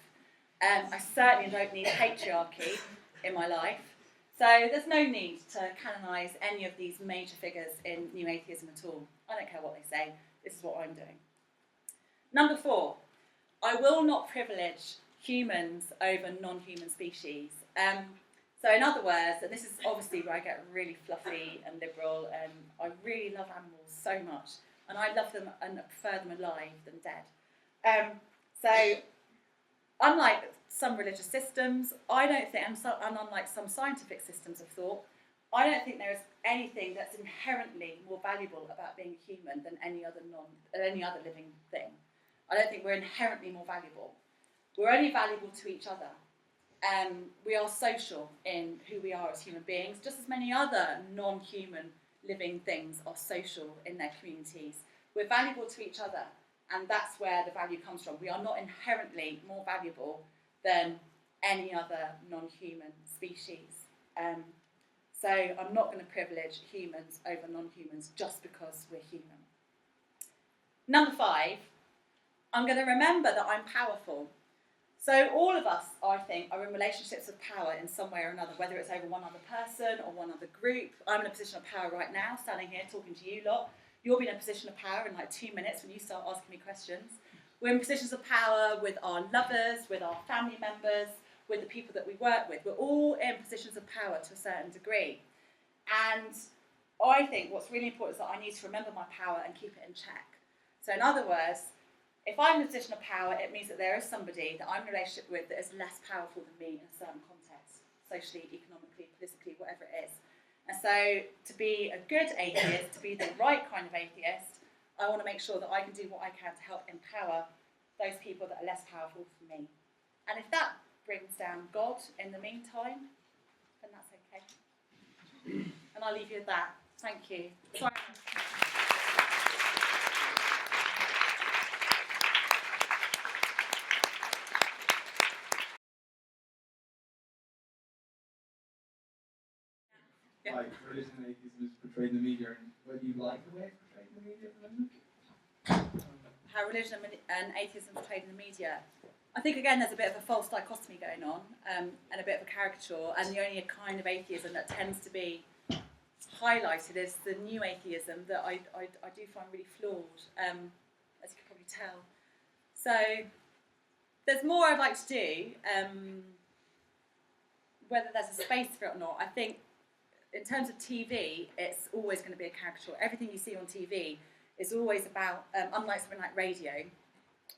I certainly don't need patriarchy in my life. So there's no need to canonise any of these major figures in New Atheism at all. I don't care what they say, this is what I'm doing. Number 4, I will not privilege humans over non-human species. So in other words, and this is obviously where I get really fluffy and liberal, and I really love animals so much, and I love them and prefer them alive than dead. So unlike some religious systems, I don't think, and unlike some scientific systems of thought, I don't think there is anything that's inherently more valuable about being a human than any other living thing. I don't think we're inherently more valuable. We're only valuable to each other. We are social in who we are as human beings, just as many other non-human living things are social in their communities. We're valuable to each other, and that's where the value comes from. We are not inherently more valuable than any other non-human species. So I'm not going to privilege humans over non-humans just because we're human. Number 5, I'm going to remember that I'm powerful. So all of us, I think, are in relationships of power in some way or another, whether it's over one other person or one other group. I'm in a position of power right now, standing here talking to you lot. You'll be in a position of power in like 2 minutes when you start asking me questions. We're in positions of power with our lovers, with our family members, with the people that we work with. We're all in positions of power to a certain degree. And I think what's really important is that I need to remember my power and keep it in check. So in other words, if I'm in a position of power, it means that there is somebody that I'm in a relationship with that is less powerful than me in a certain context, socially, economically, politically, whatever it is. And so to be a good atheist, to be the right kind of atheist, I want to make sure that I can do what I can to help empower those people that are less powerful than me. And if that brings down God in the meantime, then that's okay. And I'll leave you with that. Thank you. Sorry. Yeah. Like religion and atheism is portrayed in the media, and whether you like the way it's portrayed in the media at the moment? How religion and atheism is portrayed in the media. I think, again, there's a bit of a false dichotomy going on, and a bit of a caricature, and the only kind of atheism that tends to be highlighted is the new atheism that I do find really flawed, as you can probably tell. So there's more I'd like to do, whether there's a space for it or not. I think in terms of TV, it's always going to be a caricature. Everything you see on TV is always about, unlike something like radio.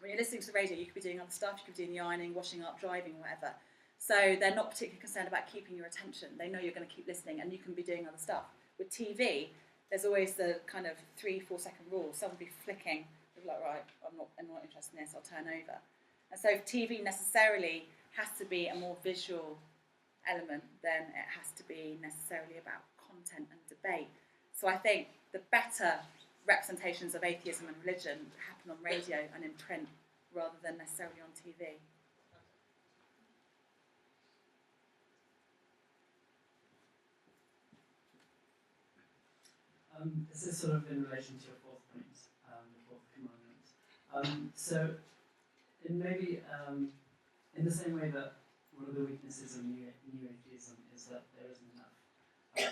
When you're listening to the radio, you could be doing other stuff. You could be doing the ironing, washing up, driving, whatever. So they're not particularly concerned about keeping your attention. They know you're going to keep listening, and you can be doing other stuff. With TV, there's always the kind of 3-4 second rule. Someone will be flicking. They'll be like, right, I'm not interested in this. I'll turn over. And so if TV necessarily has to be a more visual element, then it has to be necessarily about content and debate. So I think the better representations of atheism and religion happen on radio and in print rather than necessarily on TV. This is sort of in relation to your fourth point, the fourth commandment. So, in the same way that one of the weaknesses of new atheism is that there isn't enough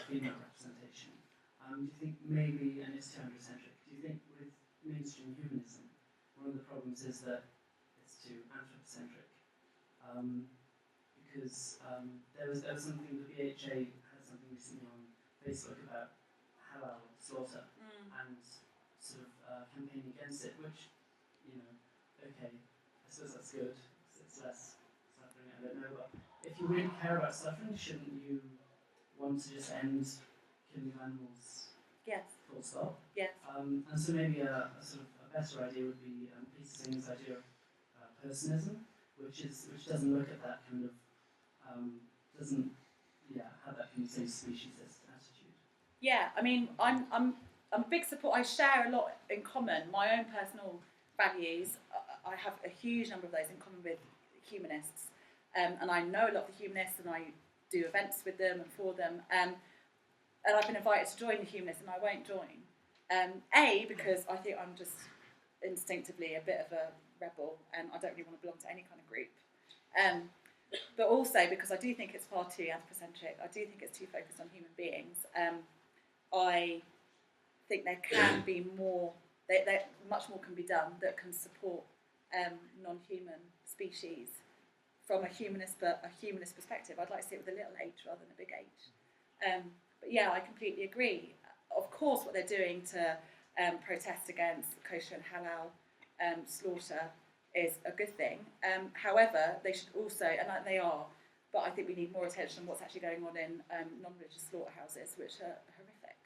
female representation. Do you think maybe, and it's too-androcentric, do you think with mainstream humanism, one of the problems is that it's too anthropocentric? Because there was something, the BHA had something recently on Facebook about halal slaughter and sort of campaigning against it, which, okay, I suppose that's good, it's less suffering, I don't know, but if you really care about suffering, shouldn't you want to just end killing animals? Yes. Full stop? Yes. And so maybe a sort of a better idea would be Peter Singer's idea of personism, which doesn't look at that kind of, doesn't have that kind of same speciesist attitude. Yeah, I mean, I'm a big support. I share a lot in common. My own personal values, I have a huge number of those in common with humanists, and I know a lot of the humanists, and I do events with them and for them. And I've been invited to join the humanists, and I won't join. Because I think I'm just instinctively a bit of a rebel, and I don't really want to belong to any kind of group. But also because I do think it's far too anthropocentric. I do think it's too focused on human beings. I think there can be more, much more can be done that can support non-human species from a humanist perspective. I'd like to see it with a little h rather than a big H. But yeah, I completely agree. Of course, what they're doing to protest against kosher and halal slaughter is a good thing. However, they should also, and they are, but I think we need more attention on what's actually going on in non-religious slaughterhouses, which are horrific.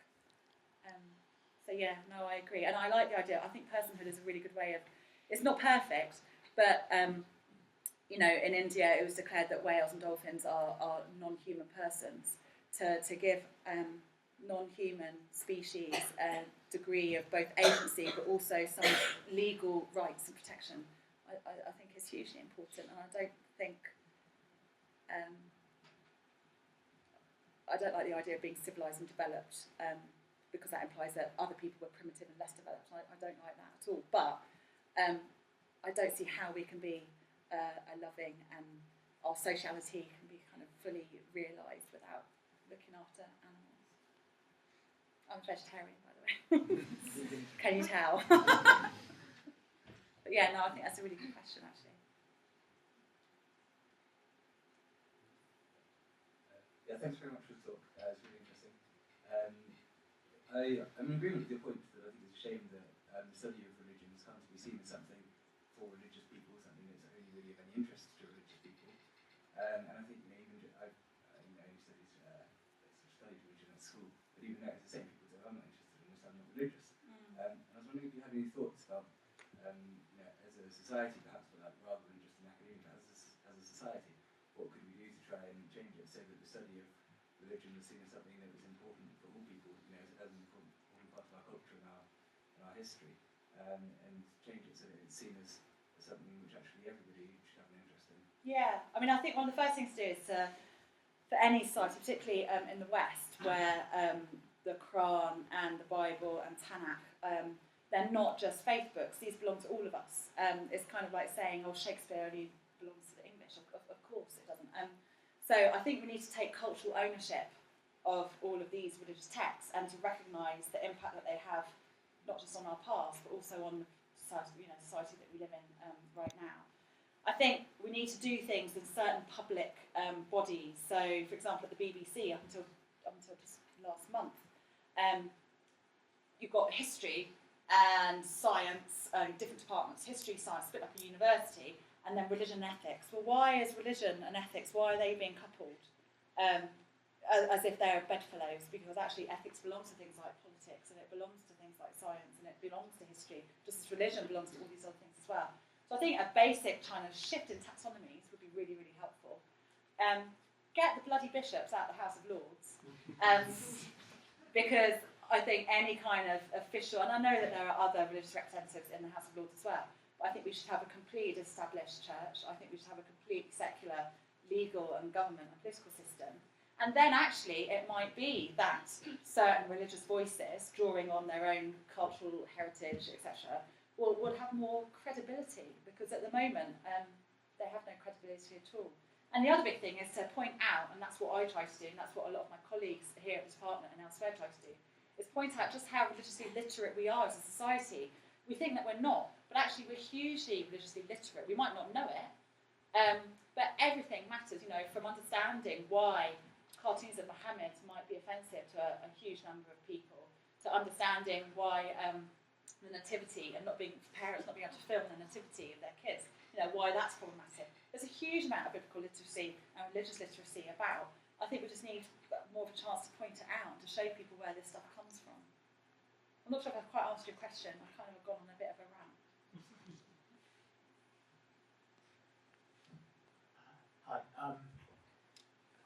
So yeah, no, I agree. And I like the idea. I think personhood is a really good way of, it's not perfect, but you know, in India it was declared that whales and dolphins are non-human persons. To give non-human species a degree of both agency but also some legal rights and protection, I think is hugely important, and I don't think I don't like the idea of being civilised and developed, because that implies that other people were primitive and less developed. I don't like that at all. But I don't see how we can be a loving and our sociality can be kind of fully realised without looking after animals. I'm a vegetarian, by the way. Can you tell? But yeah, no, I think that's a really good question, actually. Yeah, thanks very much for the talk. It's really interesting. I'm in agreement with your point that I think it's a shame that the study of religion has come to be seen as something for religious people, something that's only really of any interest to religious people. And I think, you know, even I studied religion at school, but even there it's the same people say, I'm not interested in this, I'm not religious. And I was wondering if you had any thoughts about, you know, as a society perhaps, but like, rather than just in academia, as a society, what could we do to try and change it so that the study of religion was seen as something that was important for all people, you know, as an important part of our culture and our history, and change it so that it's seen as something which actually everybody should have an interest in. Yeah, I mean, I think one of the first things to do is for any society, particularly in the West, where the Quran and the Bible and Tanakh, they're not just faith books, these belong to all of us. It's kind of like saying, oh, Shakespeare only belongs to the English. Of course it doesn't. So I think we need to take cultural ownership of all of these religious texts and to recognise the impact that they have, not just on our past, but also on the society that we live in right now. I think we need to do things in certain public bodies. So, for example, at the BBC, up until just last month, you've got history and science, different departments, history, science, split up a university, and then religion and ethics. Well, why is religion and ethics, why are they being coupled? As if they're bedfellows, because actually ethics belongs to things like politics, and it belongs to things like science, and it belongs to history, just as religion belongs to all these other things as well. So I think a basic kind of shift in taxonomies would be really, really helpful. Get the bloody bishops out of the House of Lords, because I think any kind of official, and I know that there are other religious representatives in the House of Lords as well, but I think we should have a completely established church. I think we should have a completely secular legal and government and political system. And then actually it might be that certain religious voices, drawing on their own cultural heritage, etc., would have more credibility, because at the moment they have no credibility at all. And the other big thing is to point out, and that's what I try to do, and that's what a lot of my colleagues here at the department and elsewhere try to do, is point out just how religiously literate we are as a society. We think that we're not, but actually we're hugely religiously literate. We might not know it, but everything matters, you know, from understanding why cartoons of Muhammad might be offensive to a huge number of people, to understanding why the nativity and parents not being able to film the nativity of their kids, you know, why that's problematic. There's a huge amount of biblical literacy and religious literacy about. I think we just need more of a chance to point it out, to show people where this stuff comes from. I'm not sure if I've quite answered your question. I kind of have gone on a bit of a rant. Hi.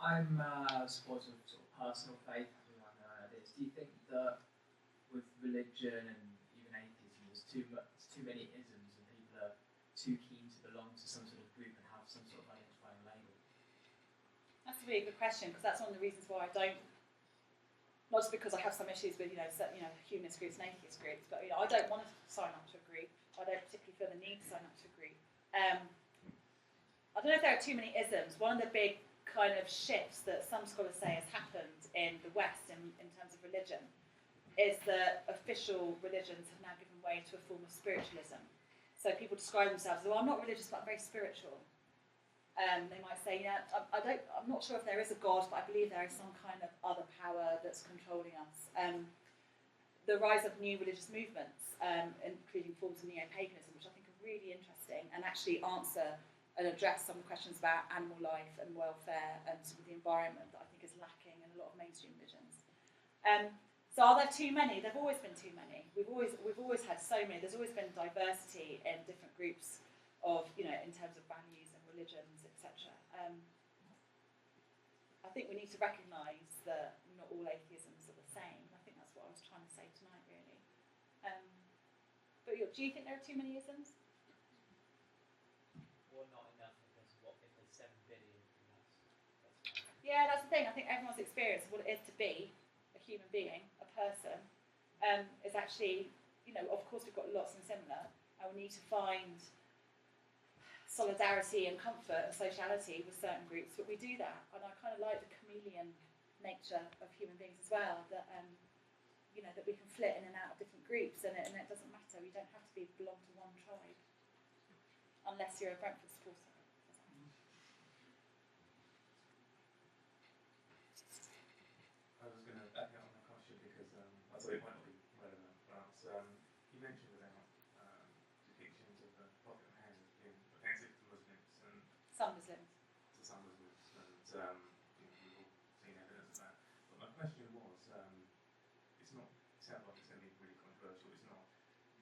I'm a supporter of sort of personal faith, having my own ideas. Do you think that with religion and even atheism, there's too many isms and people are too keen to belong to some sort of group and have some sort of identifying label? That's a really good question, because that's one of the reasons why I don't. Not just because I have some issues with humanist groups and atheist groups, but I don't want to sign up to a group. I don't particularly feel the need to sign up to a group. I don't know if there are too many isms. One of the big kind of shifts that some scholars say has happened in the West in terms of religion is that official religions have now given way to a form of spiritualism. So people describe themselves as, well, I'm not religious, but I'm very spiritual. They might say, I'm not sure if there is a God, but I believe there is some kind of other power that's controlling us. The rise of new religious movements, including forms of neo-paganism, which I think are really interesting and actually answer and address some of the questions about animal life and welfare and sort of the environment that I think is lacking in a lot of mainstream religions. So are there too many? There've always been too many. We've always had so many. There's always been diversity in different groups of, in terms of values and religions, etc. I think we need to recognise that not all atheisms are the same. I think that's what I was trying to say tonight, really. But do you think there are too many isms? Or not enough because what if there's 7 billion? Yeah, that's the thing. I think everyone's experience of what it is to be a human being, a person, is actually, of course we've got lots and similar, and we need to find solidarity and comfort and sociality with certain groups, but we do that, and I kind of like the chameleon nature of human beings as well, that that we can flit in and out of different groups, and it doesn't matter. You don't have to belong to one tribe, unless you're a Brentford supporter. I was going to back out on that question because I thought it might not be relevant, but you mentioned about depictions of the Prophet Muhammad as being offensive to Muslims and Some Muslims. to some Muslims, and we've all seen evidence of that. But my question was, it's not. It sounds like it's going to be really controversial. It's not.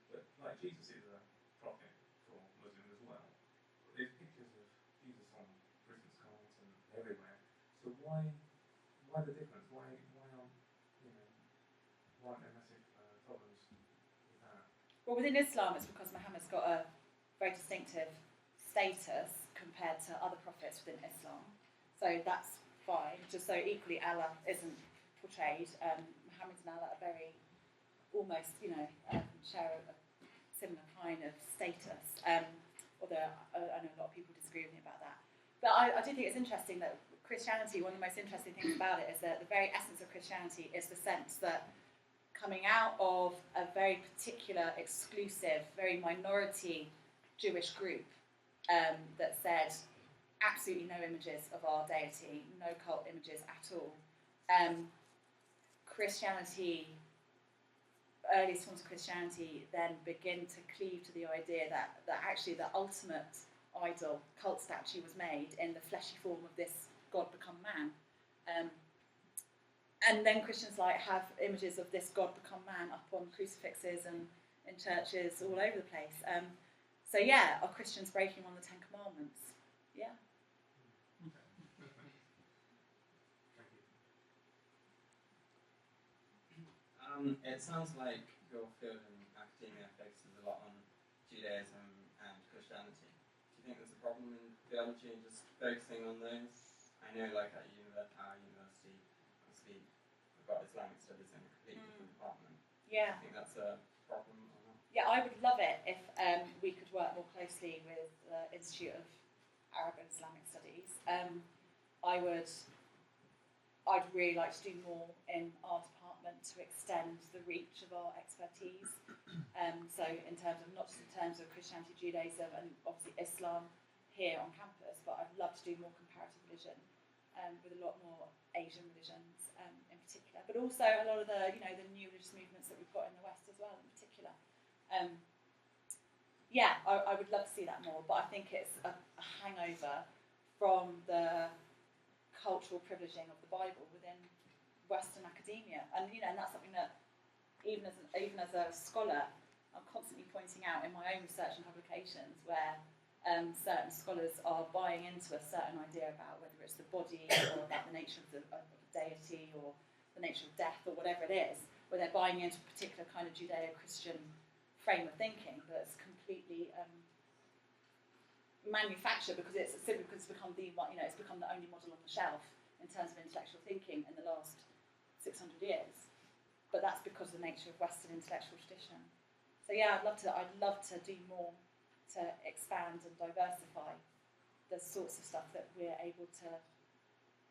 But like Jesus is a prophet for Muslims as well. But there's pictures of Jesus on Christmas cards and everywhere. So why the difference? Why aren't there massive problems with that? Well, within Islam, it's because Muhammad's got a very distinctive status compared to other prophets within Islam. So that's fine. Just so equally Allah isn't portrayed. Muhammad and Allah are very, almost, share a similar kind of status. Although I know a lot of people disagree with me about that. But I do think it's interesting that Christianity, one of the most interesting things about it is that the very essence of Christianity is the sense that coming out of a very particular, exclusive, very minority Jewish group that said absolutely no images of our deity, no cult images at all. Christianity, earliest forms of Christianity then begin to cleave to the idea that actually the ultimate idol, cult statue, was made in the fleshy form of this God become man. And then Christians have images of this God become man up on crucifixes and in churches all over the place. So yeah, are Christians breaking one of the 10 Commandments? Yeah. It sounds like your field in academia focuses a lot on Judaism and Christianity. Do you think there's a problem in theology and just focusing on those? I know, like at our university, obviously we've got Islamic studies in a completely different department. Yeah. Do you think that's a problem or not? Yeah, I would love it if we could work more closely with the Institute of Arab and Islamic Studies. I'd really like to do more in our department to extend the reach of our expertise. So in terms of, not just in terms of Christianity, Judaism, and obviously Islam here on campus, but I'd love to do more comparative religion with a lot more Asian religions in particular, but also a lot of the the new religious movements that we've got in the West as well in particular. I would love to see that more, but I think it's a hangover from the cultural privileging of the Bible within Western academia, and that's something that even as a scholar, I'm constantly pointing out in my own research and publications where certain scholars are buying into a certain idea about whether it's the body or about the nature of the deity or the nature of death or whatever it is, where they're buying into a particular kind of Judeo-Christian frame of thinking that's completely manufactured because it's become it's become the only model on the shelf in terms of intellectual thinking in the last 600 years. But that's because of the nature of Western intellectual tradition. So yeah, I'd love to do more to expand and diversify the sorts of stuff that we're able to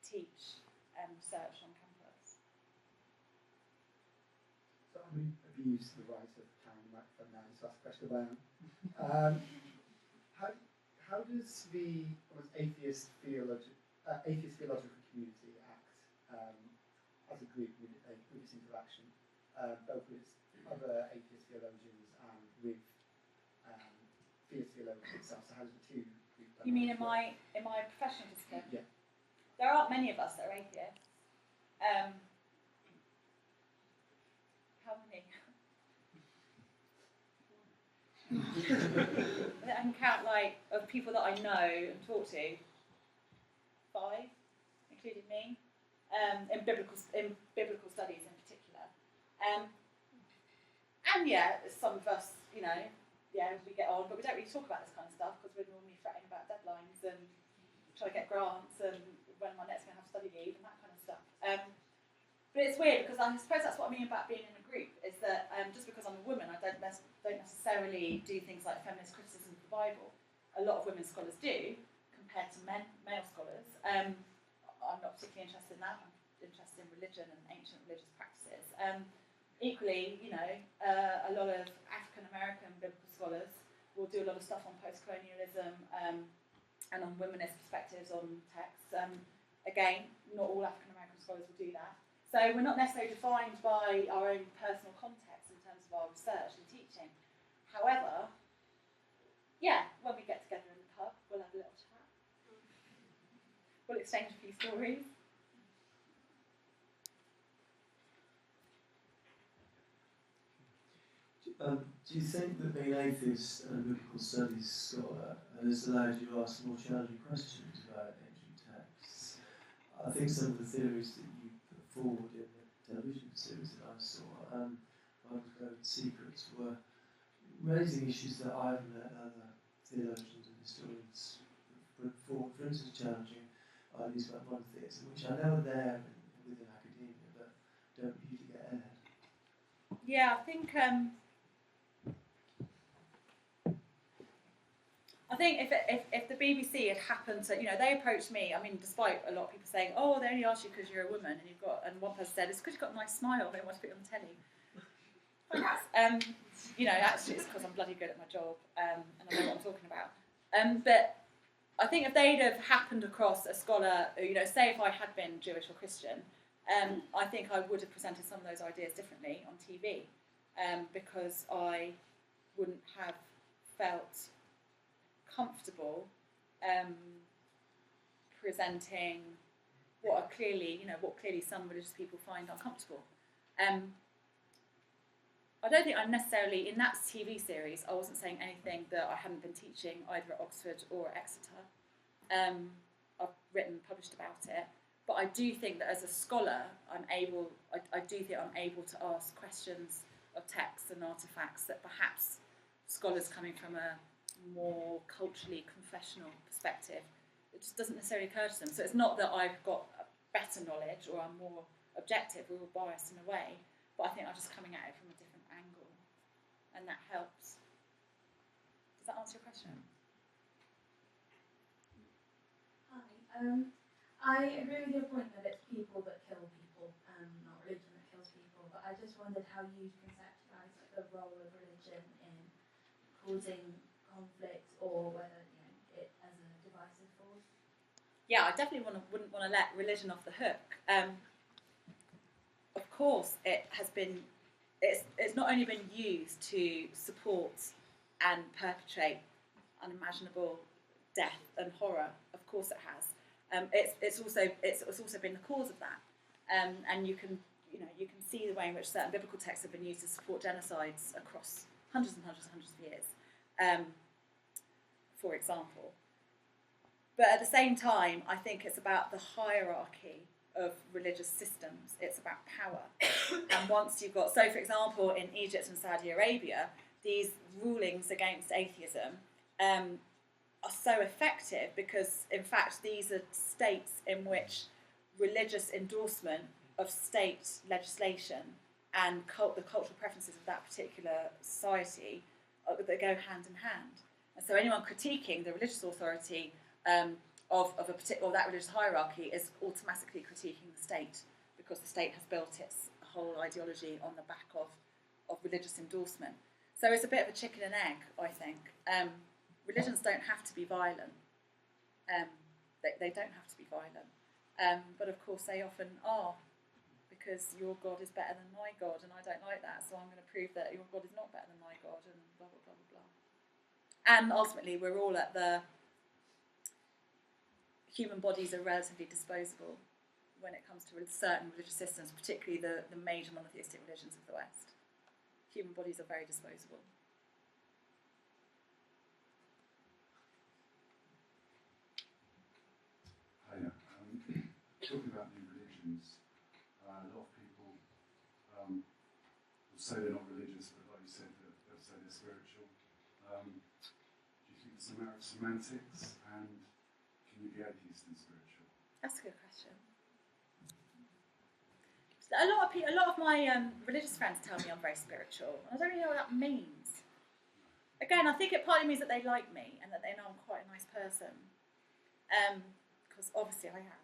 teach and research on campus. So I'm going to abuse the right of carrying the microphone now to ask a question about how does the atheist theological community act as a group with its interaction, both with other atheist theologians and with theist theologians itself? So how does the two groups? You mean in my professional discipline? Yeah. There aren't many of us that are atheists. How many? I can count, like, of people that I know and talk to, 5, including me, in biblical studies in particular. And yeah, some of us, you know, yeah, we get on, but we don't really talk about this kind of stuff because we're normally fretting about deadlines and trying to get grants and when am I next going to have study leave and that kind of stuff. But it's weird because I suppose that's what I mean about being in a group, is that just because I'm a woman, I don't necessarily do things like feminist criticism of the Bible. A lot of women scholars do, compared to male scholars. I'm not particularly interested in that. I'm interested in religion and ancient religious practices. Equally, you know, a lot of African American biblical scholars will do a lot of stuff on post-colonialism and on womanist perspectives on texts. Again, not all African American scholars will do that. So we're not necessarily defined by our own personal context in terms of our research and teaching. However, yeah, when we get together in the pub, we'll have a little chat. We'll exchange a few stories. Do you think that being atheist and a biblical studies scholar has allowed you to ask more challenging questions about ancient texts? I think some of the theories that you put forward in the television series that I saw, Bible's Code Secrets, were raising issues that I've met other theologians and historians put forward. For instance, challenging ideas about monotheism, which I know are there within academia, but don't usually get aired. Yeah, I think if the BBC had happened to, you know, they approached me. I mean, despite a lot of people saying, "Oh, they only asked you because you're a woman," and one person said, "It's because you've got a nice smile. They want to put you on the telly." Thanks. You know, actually, it's because I'm bloody good at my job and I know what I'm talking about. But I think if they'd have happened across a scholar, you know, say if I had been Jewish or Christian, I think I would have presented some of those ideas differently on TV, because I wouldn't have felt comfortable presenting what clearly some religious people find uncomfortable. I don't think I'm necessarily, in that TV series, I wasn't saying anything that I hadn't been teaching either at Oxford or at Exeter. I've written and published about it, but I do think that as a scholar, I do think I'm able to ask questions of texts and artefacts that perhaps scholars coming from a more culturally confessional perspective, it just doesn't necessarily occur to them. So it's not that I've got a better knowledge or I'm more objective, we're all biased in a way, but I think I'm just coming at it from a different angle, and that helps. Does that answer your question? Hi. I agree with your point that it's people that kill people, not religion that kills people, but I just wondered how you conceptualise the role of religion in causing conflict, or whether, you know, it as a divisive force. Yeah, I definitely wouldn't want to let religion off the hook. Of course, it's not only been used to support and perpetrate unimaginable death and horror. Of course, it has. It's also been the cause of that. And you can see the way in which certain biblical texts have been used to support genocides across hundreds and hundreds and hundreds of years, for example. But at the same time, I think it's about the hierarchy of religious systems. It's about power. And once you've got, so for example, in Egypt and Saudi Arabia, these rulings against atheism are so effective because, in fact, these are states in which religious endorsement of state legislation and the cultural preferences of that particular society they go hand in hand. And so anyone critiquing the religious authority of that religious hierarchy is automatically critiquing the state, because the state has built its whole ideology on the back of religious endorsement. So it's a bit of a chicken and egg, I think. Religions don't have to be violent. They don't have to be violent. But of course they often are, because your God is better than my God, and I don't like that, so I'm going to prove that your God is not better than my God, and blah, blah, blah, blah, blah. And ultimately, we're all at the... Human bodies are relatively disposable when it comes to certain religious systems, particularly the major monotheistic religions of the West. Human bodies are very disposable. talking about new religions, a lot of people will say they're not religious, but like you said, they'll say they're spiritual. Do you think it's a matter of semantics, and can you be atheist and spiritual? That's a good question. A lot of my religious friends tell me I'm very spiritual, and I don't really know what that means. Again, I think it partly means that they like me and that they know I'm quite a nice person, because obviously I am.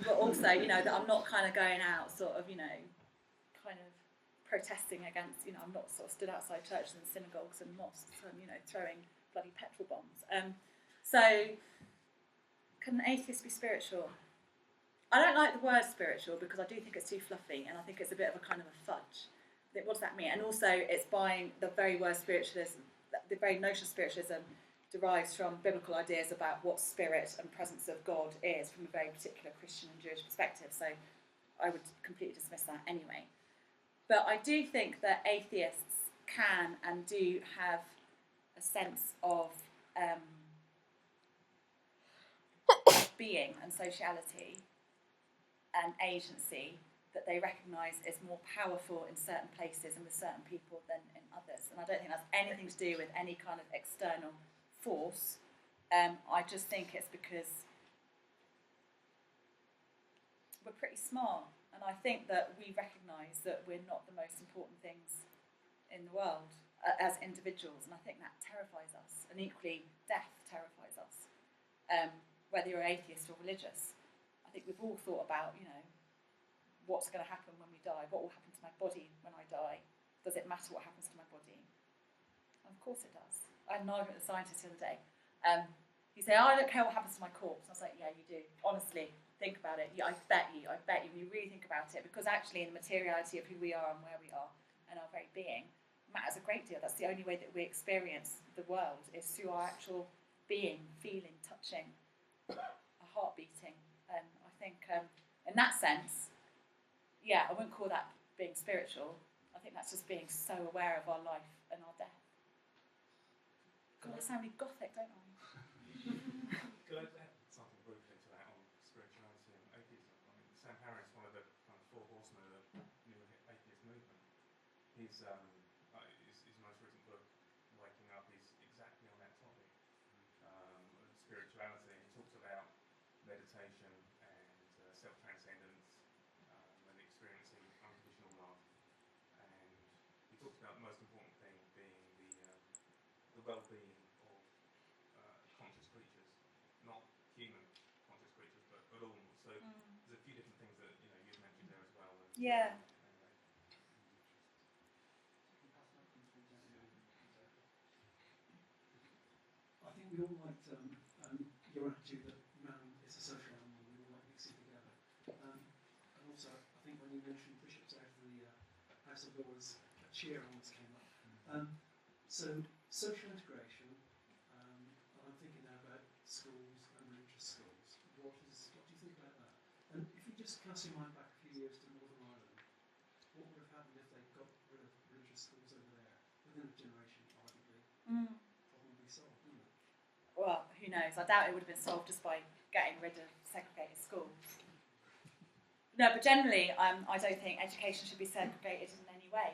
But also, that I'm not kind of going out sort of, kind of protesting against, I'm not sort of stood outside churches and synagogues and mosques and, throwing bloody petrol bombs. So, can an atheist be spiritual? I don't like the word spiritual because I do think it's too fluffy, and I think it's a bit of a kind of a fudge. What does that mean? And also, it's buying the very word spiritualism, the very notion of spiritualism derives from biblical ideas about what spirit and presence of God is from a very particular Christian and Jewish perspective. So I would completely dismiss that anyway. But I do think that atheists can and do have a sense of being and sociality and agency that they recognise is more powerful in certain places and with certain people than in others. And I don't think that's anything to do with any kind of external force. I just think it's because we're pretty smart, and I think that we recognise that we're not the most important things in the world as individuals, and I think that terrifies us, and equally death terrifies us, whether you're atheist or religious. I think we've all thought about, what's going to happen when we die, what will happen to my body when I die, does it matter what happens to my body? And of course it does. I had an argument with a scientist the other day. He said, I don't care what happens to my corpse. I was like, yeah, you do. Honestly, think about it. Yeah, I bet you, when you really think about it, because actually in the materiality of who we are and where we are and our very being matters a great deal. That's the only way that we experience the world is through our actual being, feeling, touching, our heart beating. And I think in that sense, yeah, I wouldn't call that being spiritual. I think that's just being so aware of our life and our death. God, I sound really gothic, don't I? Could I add something briefly to that on spirituality and atheism? I mean, Sam Harris, one of the kind of four horsemen of the new atheist movement, his most recent book, Waking Up, is exactly on that topic, spirituality. He talks about meditation and self-transcendence and experiencing unconditional love. And he talks about the most important thing being the well-being of conscious creatures, not human conscious creatures, but all. So there's a few different things that you've mentioned there as well. And, yeah. I think we all liked your attitude that man is a social animal, we all like mixing together. And also, I think when you mentioned bishops out of the House of Lords, a cheer almost came up. So, social integration, and I'm thinking now about schools and religious schools. What do you think about that? And if you just cast your mind back a few years to Northern Ireland, what would have happened if they got rid of religious schools over there? Within a generation, arguably, problem would be solved, wouldn't it? Well, who knows? I doubt it would have been solved just by getting rid of segregated schools. No, but generally, I don't think education should be segregated in any way,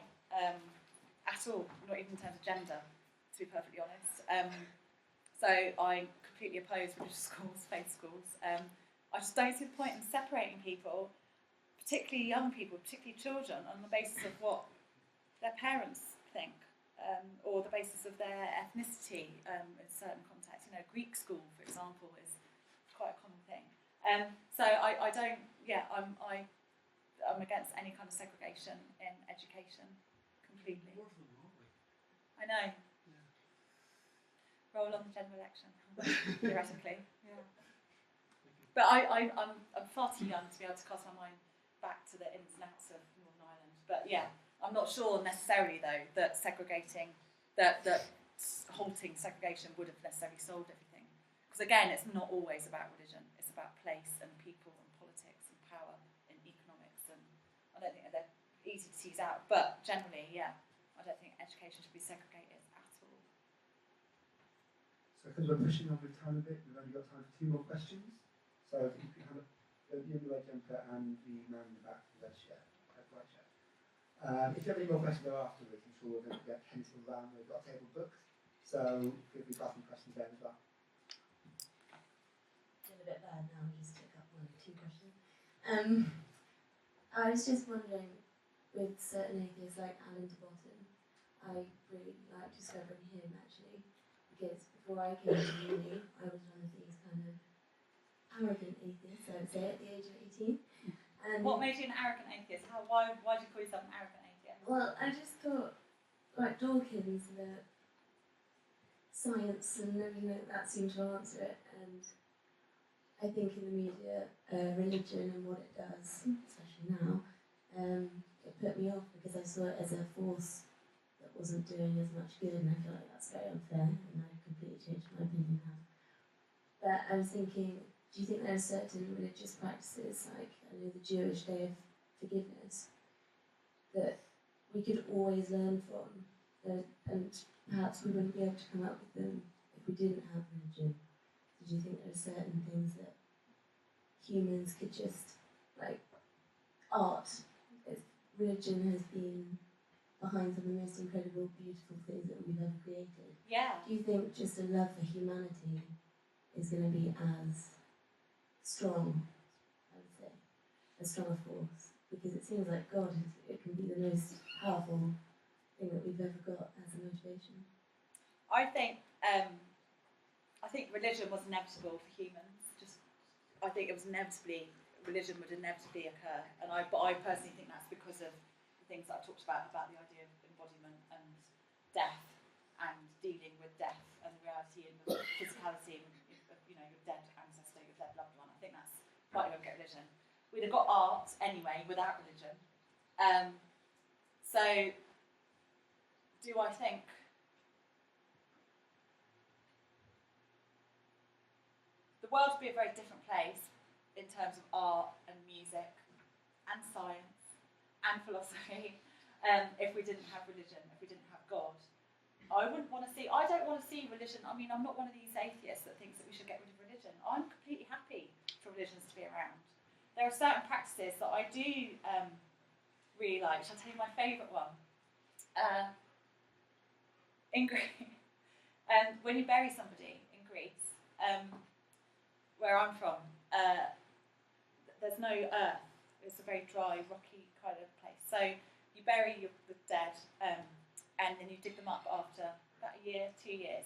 at all, not even in terms of gender, to be perfectly honest. So I completely oppose religious schools, faith schools. I just don't see the point in separating people, particularly young people, particularly children, on the basis of what their parents think, or the basis of their ethnicity in certain contexts. Greek school, for example, is quite a common thing. So I don't, I'm against any kind of segregation in education, completely. More of them, aren't we? I know. Yeah. Roll on the general election, theoretically. Yeah. But I'm far too young to be able to cast my mind back to the ins and outs of Northern Ireland. But yeah, I'm not sure necessarily though that segregating, that halting segregation would have necessarily solved everything. Because again, it's not always about religion. It's about place and people and politics and power and economics. And I don't think they're easy to tease out. But generally, yeah, I don't think education should be segregated at all. So because we're pushing over time a bit, we've only got time for 2 more questions. So if you could have a the in the red jumper and the man in the back with the red shirt, white shirt. If you have any more questions afterwards, I'm sure we're going to get pencil around. We've got a table booked, so feel free to ask some questions there as well. Doing a bit bad now, we just took up 1 or 2 questions. I was just wondering, with certain atheists like Alan de Botton, I really like discovering him actually, because before I came to uni, I was one of these kind of arrogant atheists, I would say, at the age of 18. And what made you an arrogant atheist? Why do you call yourself an arrogant atheist? well, I just thought, like Dawkins, that science and everything like that seemed to answer it, and I think in the media, religion and what it does, especially now, it put me off because I saw it as a force that wasn't doing as much good, and I feel like that's very unfair, and I completely changed my opinion now. But I was thinking, do you think there are certain religious practices, like I know the Jewish Day of Forgiveness, that we could always learn from, and perhaps we wouldn't be able to come up with them if we didn't have religion? Do you think there are certain things that humans could just, like art, religion has been behind some of the most incredible, beautiful things that we've ever created? Yeah. Do you think just a love for humanity is going to be as strong, I would say, as strong a force? Because it seems like God, it can be the most powerful thing that we've ever got as a motivation. I think religion was inevitable for humans. I think religion would inevitably occur, but I personally think that's because of the things that I talked about the idea of embodiment and death and dealing with death and the reality and the physicality of your dead ancestor, your dead loved one. I think that's partly why we get religion. We'd have got art anyway without religion. So, do I think the world would be a very different place in terms of art and music and science and philosophy if we didn't have religion, if we didn't have God? I don't want to see religion. I mean, I'm not one of these atheists that thinks that we should get rid of religion. I'm completely happy for religions to be around. There are certain practices that I do really like. Shall I tell you my favourite one? In Greece, when you bury somebody in Greece, where I'm from, there's no earth. It's a very dry, rocky kind of place. So you bury the dead, and then you dig them up after about a year, 2 years,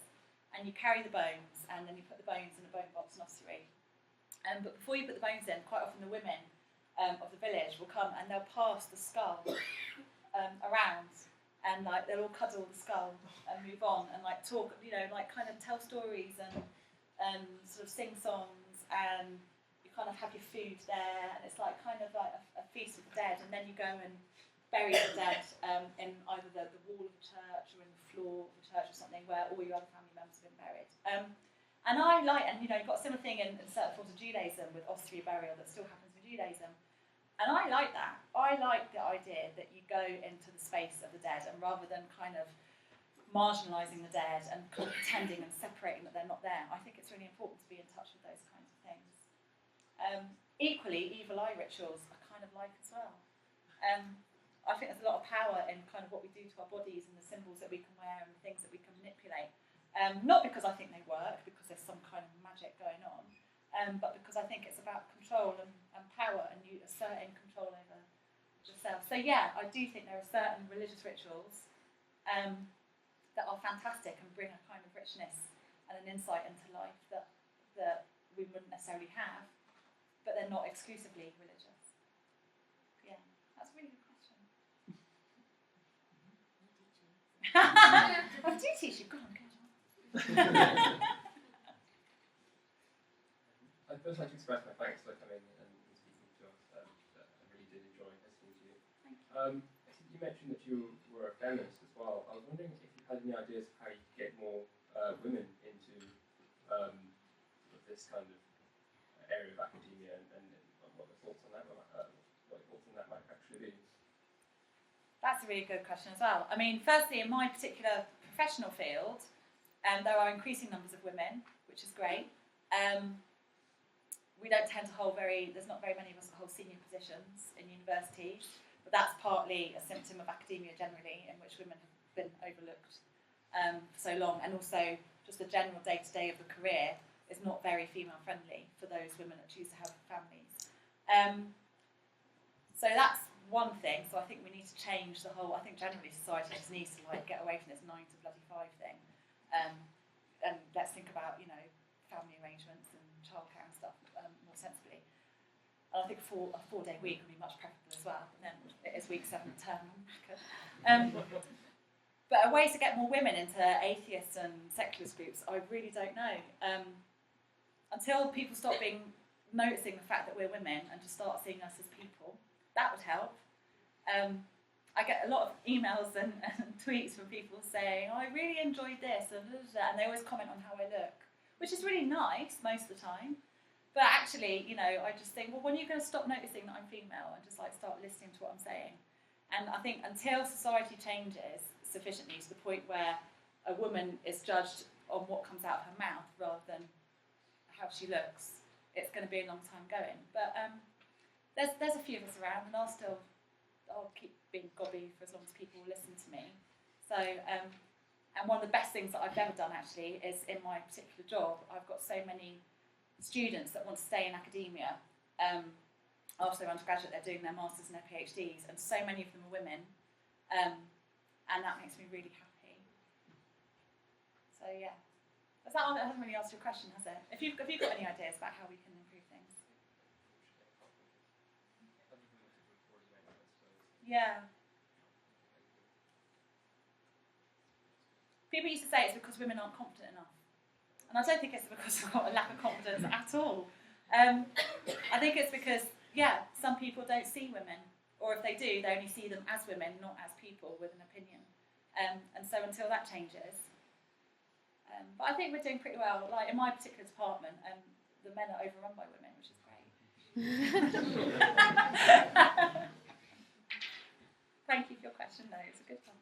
and you carry the bones, and then you put the bones in a bone box and ossuary. But before you put the bones in, quite often the women of the village will come and they'll pass the skull around, and like they'll all cuddle the skull and move on and like talk, like kind of tell stories and sort of sing songs, and you kind of have your food there, and it's like kind of like a feast of the dead, and then you go and bury the dead in either the wall of the church or in the floor of the church or something where all your other family members have been buried. And I like, and you've got a similar thing in certain forms of Judaism with ossuary burial that still happens in Judaism. And I like that. I like the idea that you go into the space of the dead, and rather than kind of marginalising the dead and kind of pretending and separating that they're not there, I think it's really important to be in touch with those kinds of things. Equally, evil eye rituals I kind of like as well. I think there's a lot of power in kind of what we do to our bodies and the symbols that we can wear and the things that we can manipulate. Not because I think they work, because there's some kind of magic going on, but because I think it's about control and power, and you asserting control over yourself. So yeah, I do think there are certain religious rituals that are fantastic and bring a kind of richness and an insight into life that we wouldn't necessarily have, but they're not exclusively religious. Yeah, that's a really good question. I do teach you. Go on, go on. I'd first like to express my thanks for coming and speaking to us. I really did enjoy listening to you. Thank you. I think you mentioned that you were a feminist as well. I was wondering if you had any ideas of how you could get more women into this kind of area of academia, and what your thoughts on that might actually be. That's a really good question as well. I mean, firstly, in my particular professional field, there are increasing numbers of women, which is great. we don't tend to hold there's not very many of us that hold senior positions in universities, but that's partly a symptom of academia generally, in which women have been overlooked for so long, and also just the general day-to-day of the career is not very female-friendly for those women that choose to have families. So that's one thing. So I think we need to change the whole. I think generally society just needs to like get away from this 9 to bloody 5 thing, and let's think about family arrangements and childcare and stuff more sensibly. And I think a 4-day week would be much preferable as well. And then it is week 7 term. But a way to get more women into atheist and secularist groups, I really don't know. Until people stop noticing the fact that we're women and just start seeing us as people, that would help. I get a lot of emails and tweets from people saying, "Oh, I really enjoyed this," and they always comment on how I look, which is really nice most of the time. But actually, I just think, well, when are you going to stop noticing that I'm female and just like start listening to what I'm saying? And I think until society changes sufficiently to the point where a woman is judged on what comes out of her mouth rather than how she looks, it's going to be a long time going. But there's a few of us around, and I'll keep being gobby for as long as people will listen to me. So, and one of the best things that I've ever done actually is in my particular job, I've got so many students that want to stay in academia. After their undergraduate, they're doing their masters and their PhDs, and so many of them are women, and that makes me really happy. So yeah, that hasn't really answered your question, has it? Have you got any ideas about how we can improve things? Yeah. People used to say it's because women aren't confident enough. And I don't think it's because we've got a lack of confidence at all. I think it's because, some people don't see women. Or if they do, they only see them as women, not as people with an opinion. And so until that changes. But I think we're doing pretty well. Like in my particular department, the men are overrun by women, which is great. Thank you for your question, though. It's a good one.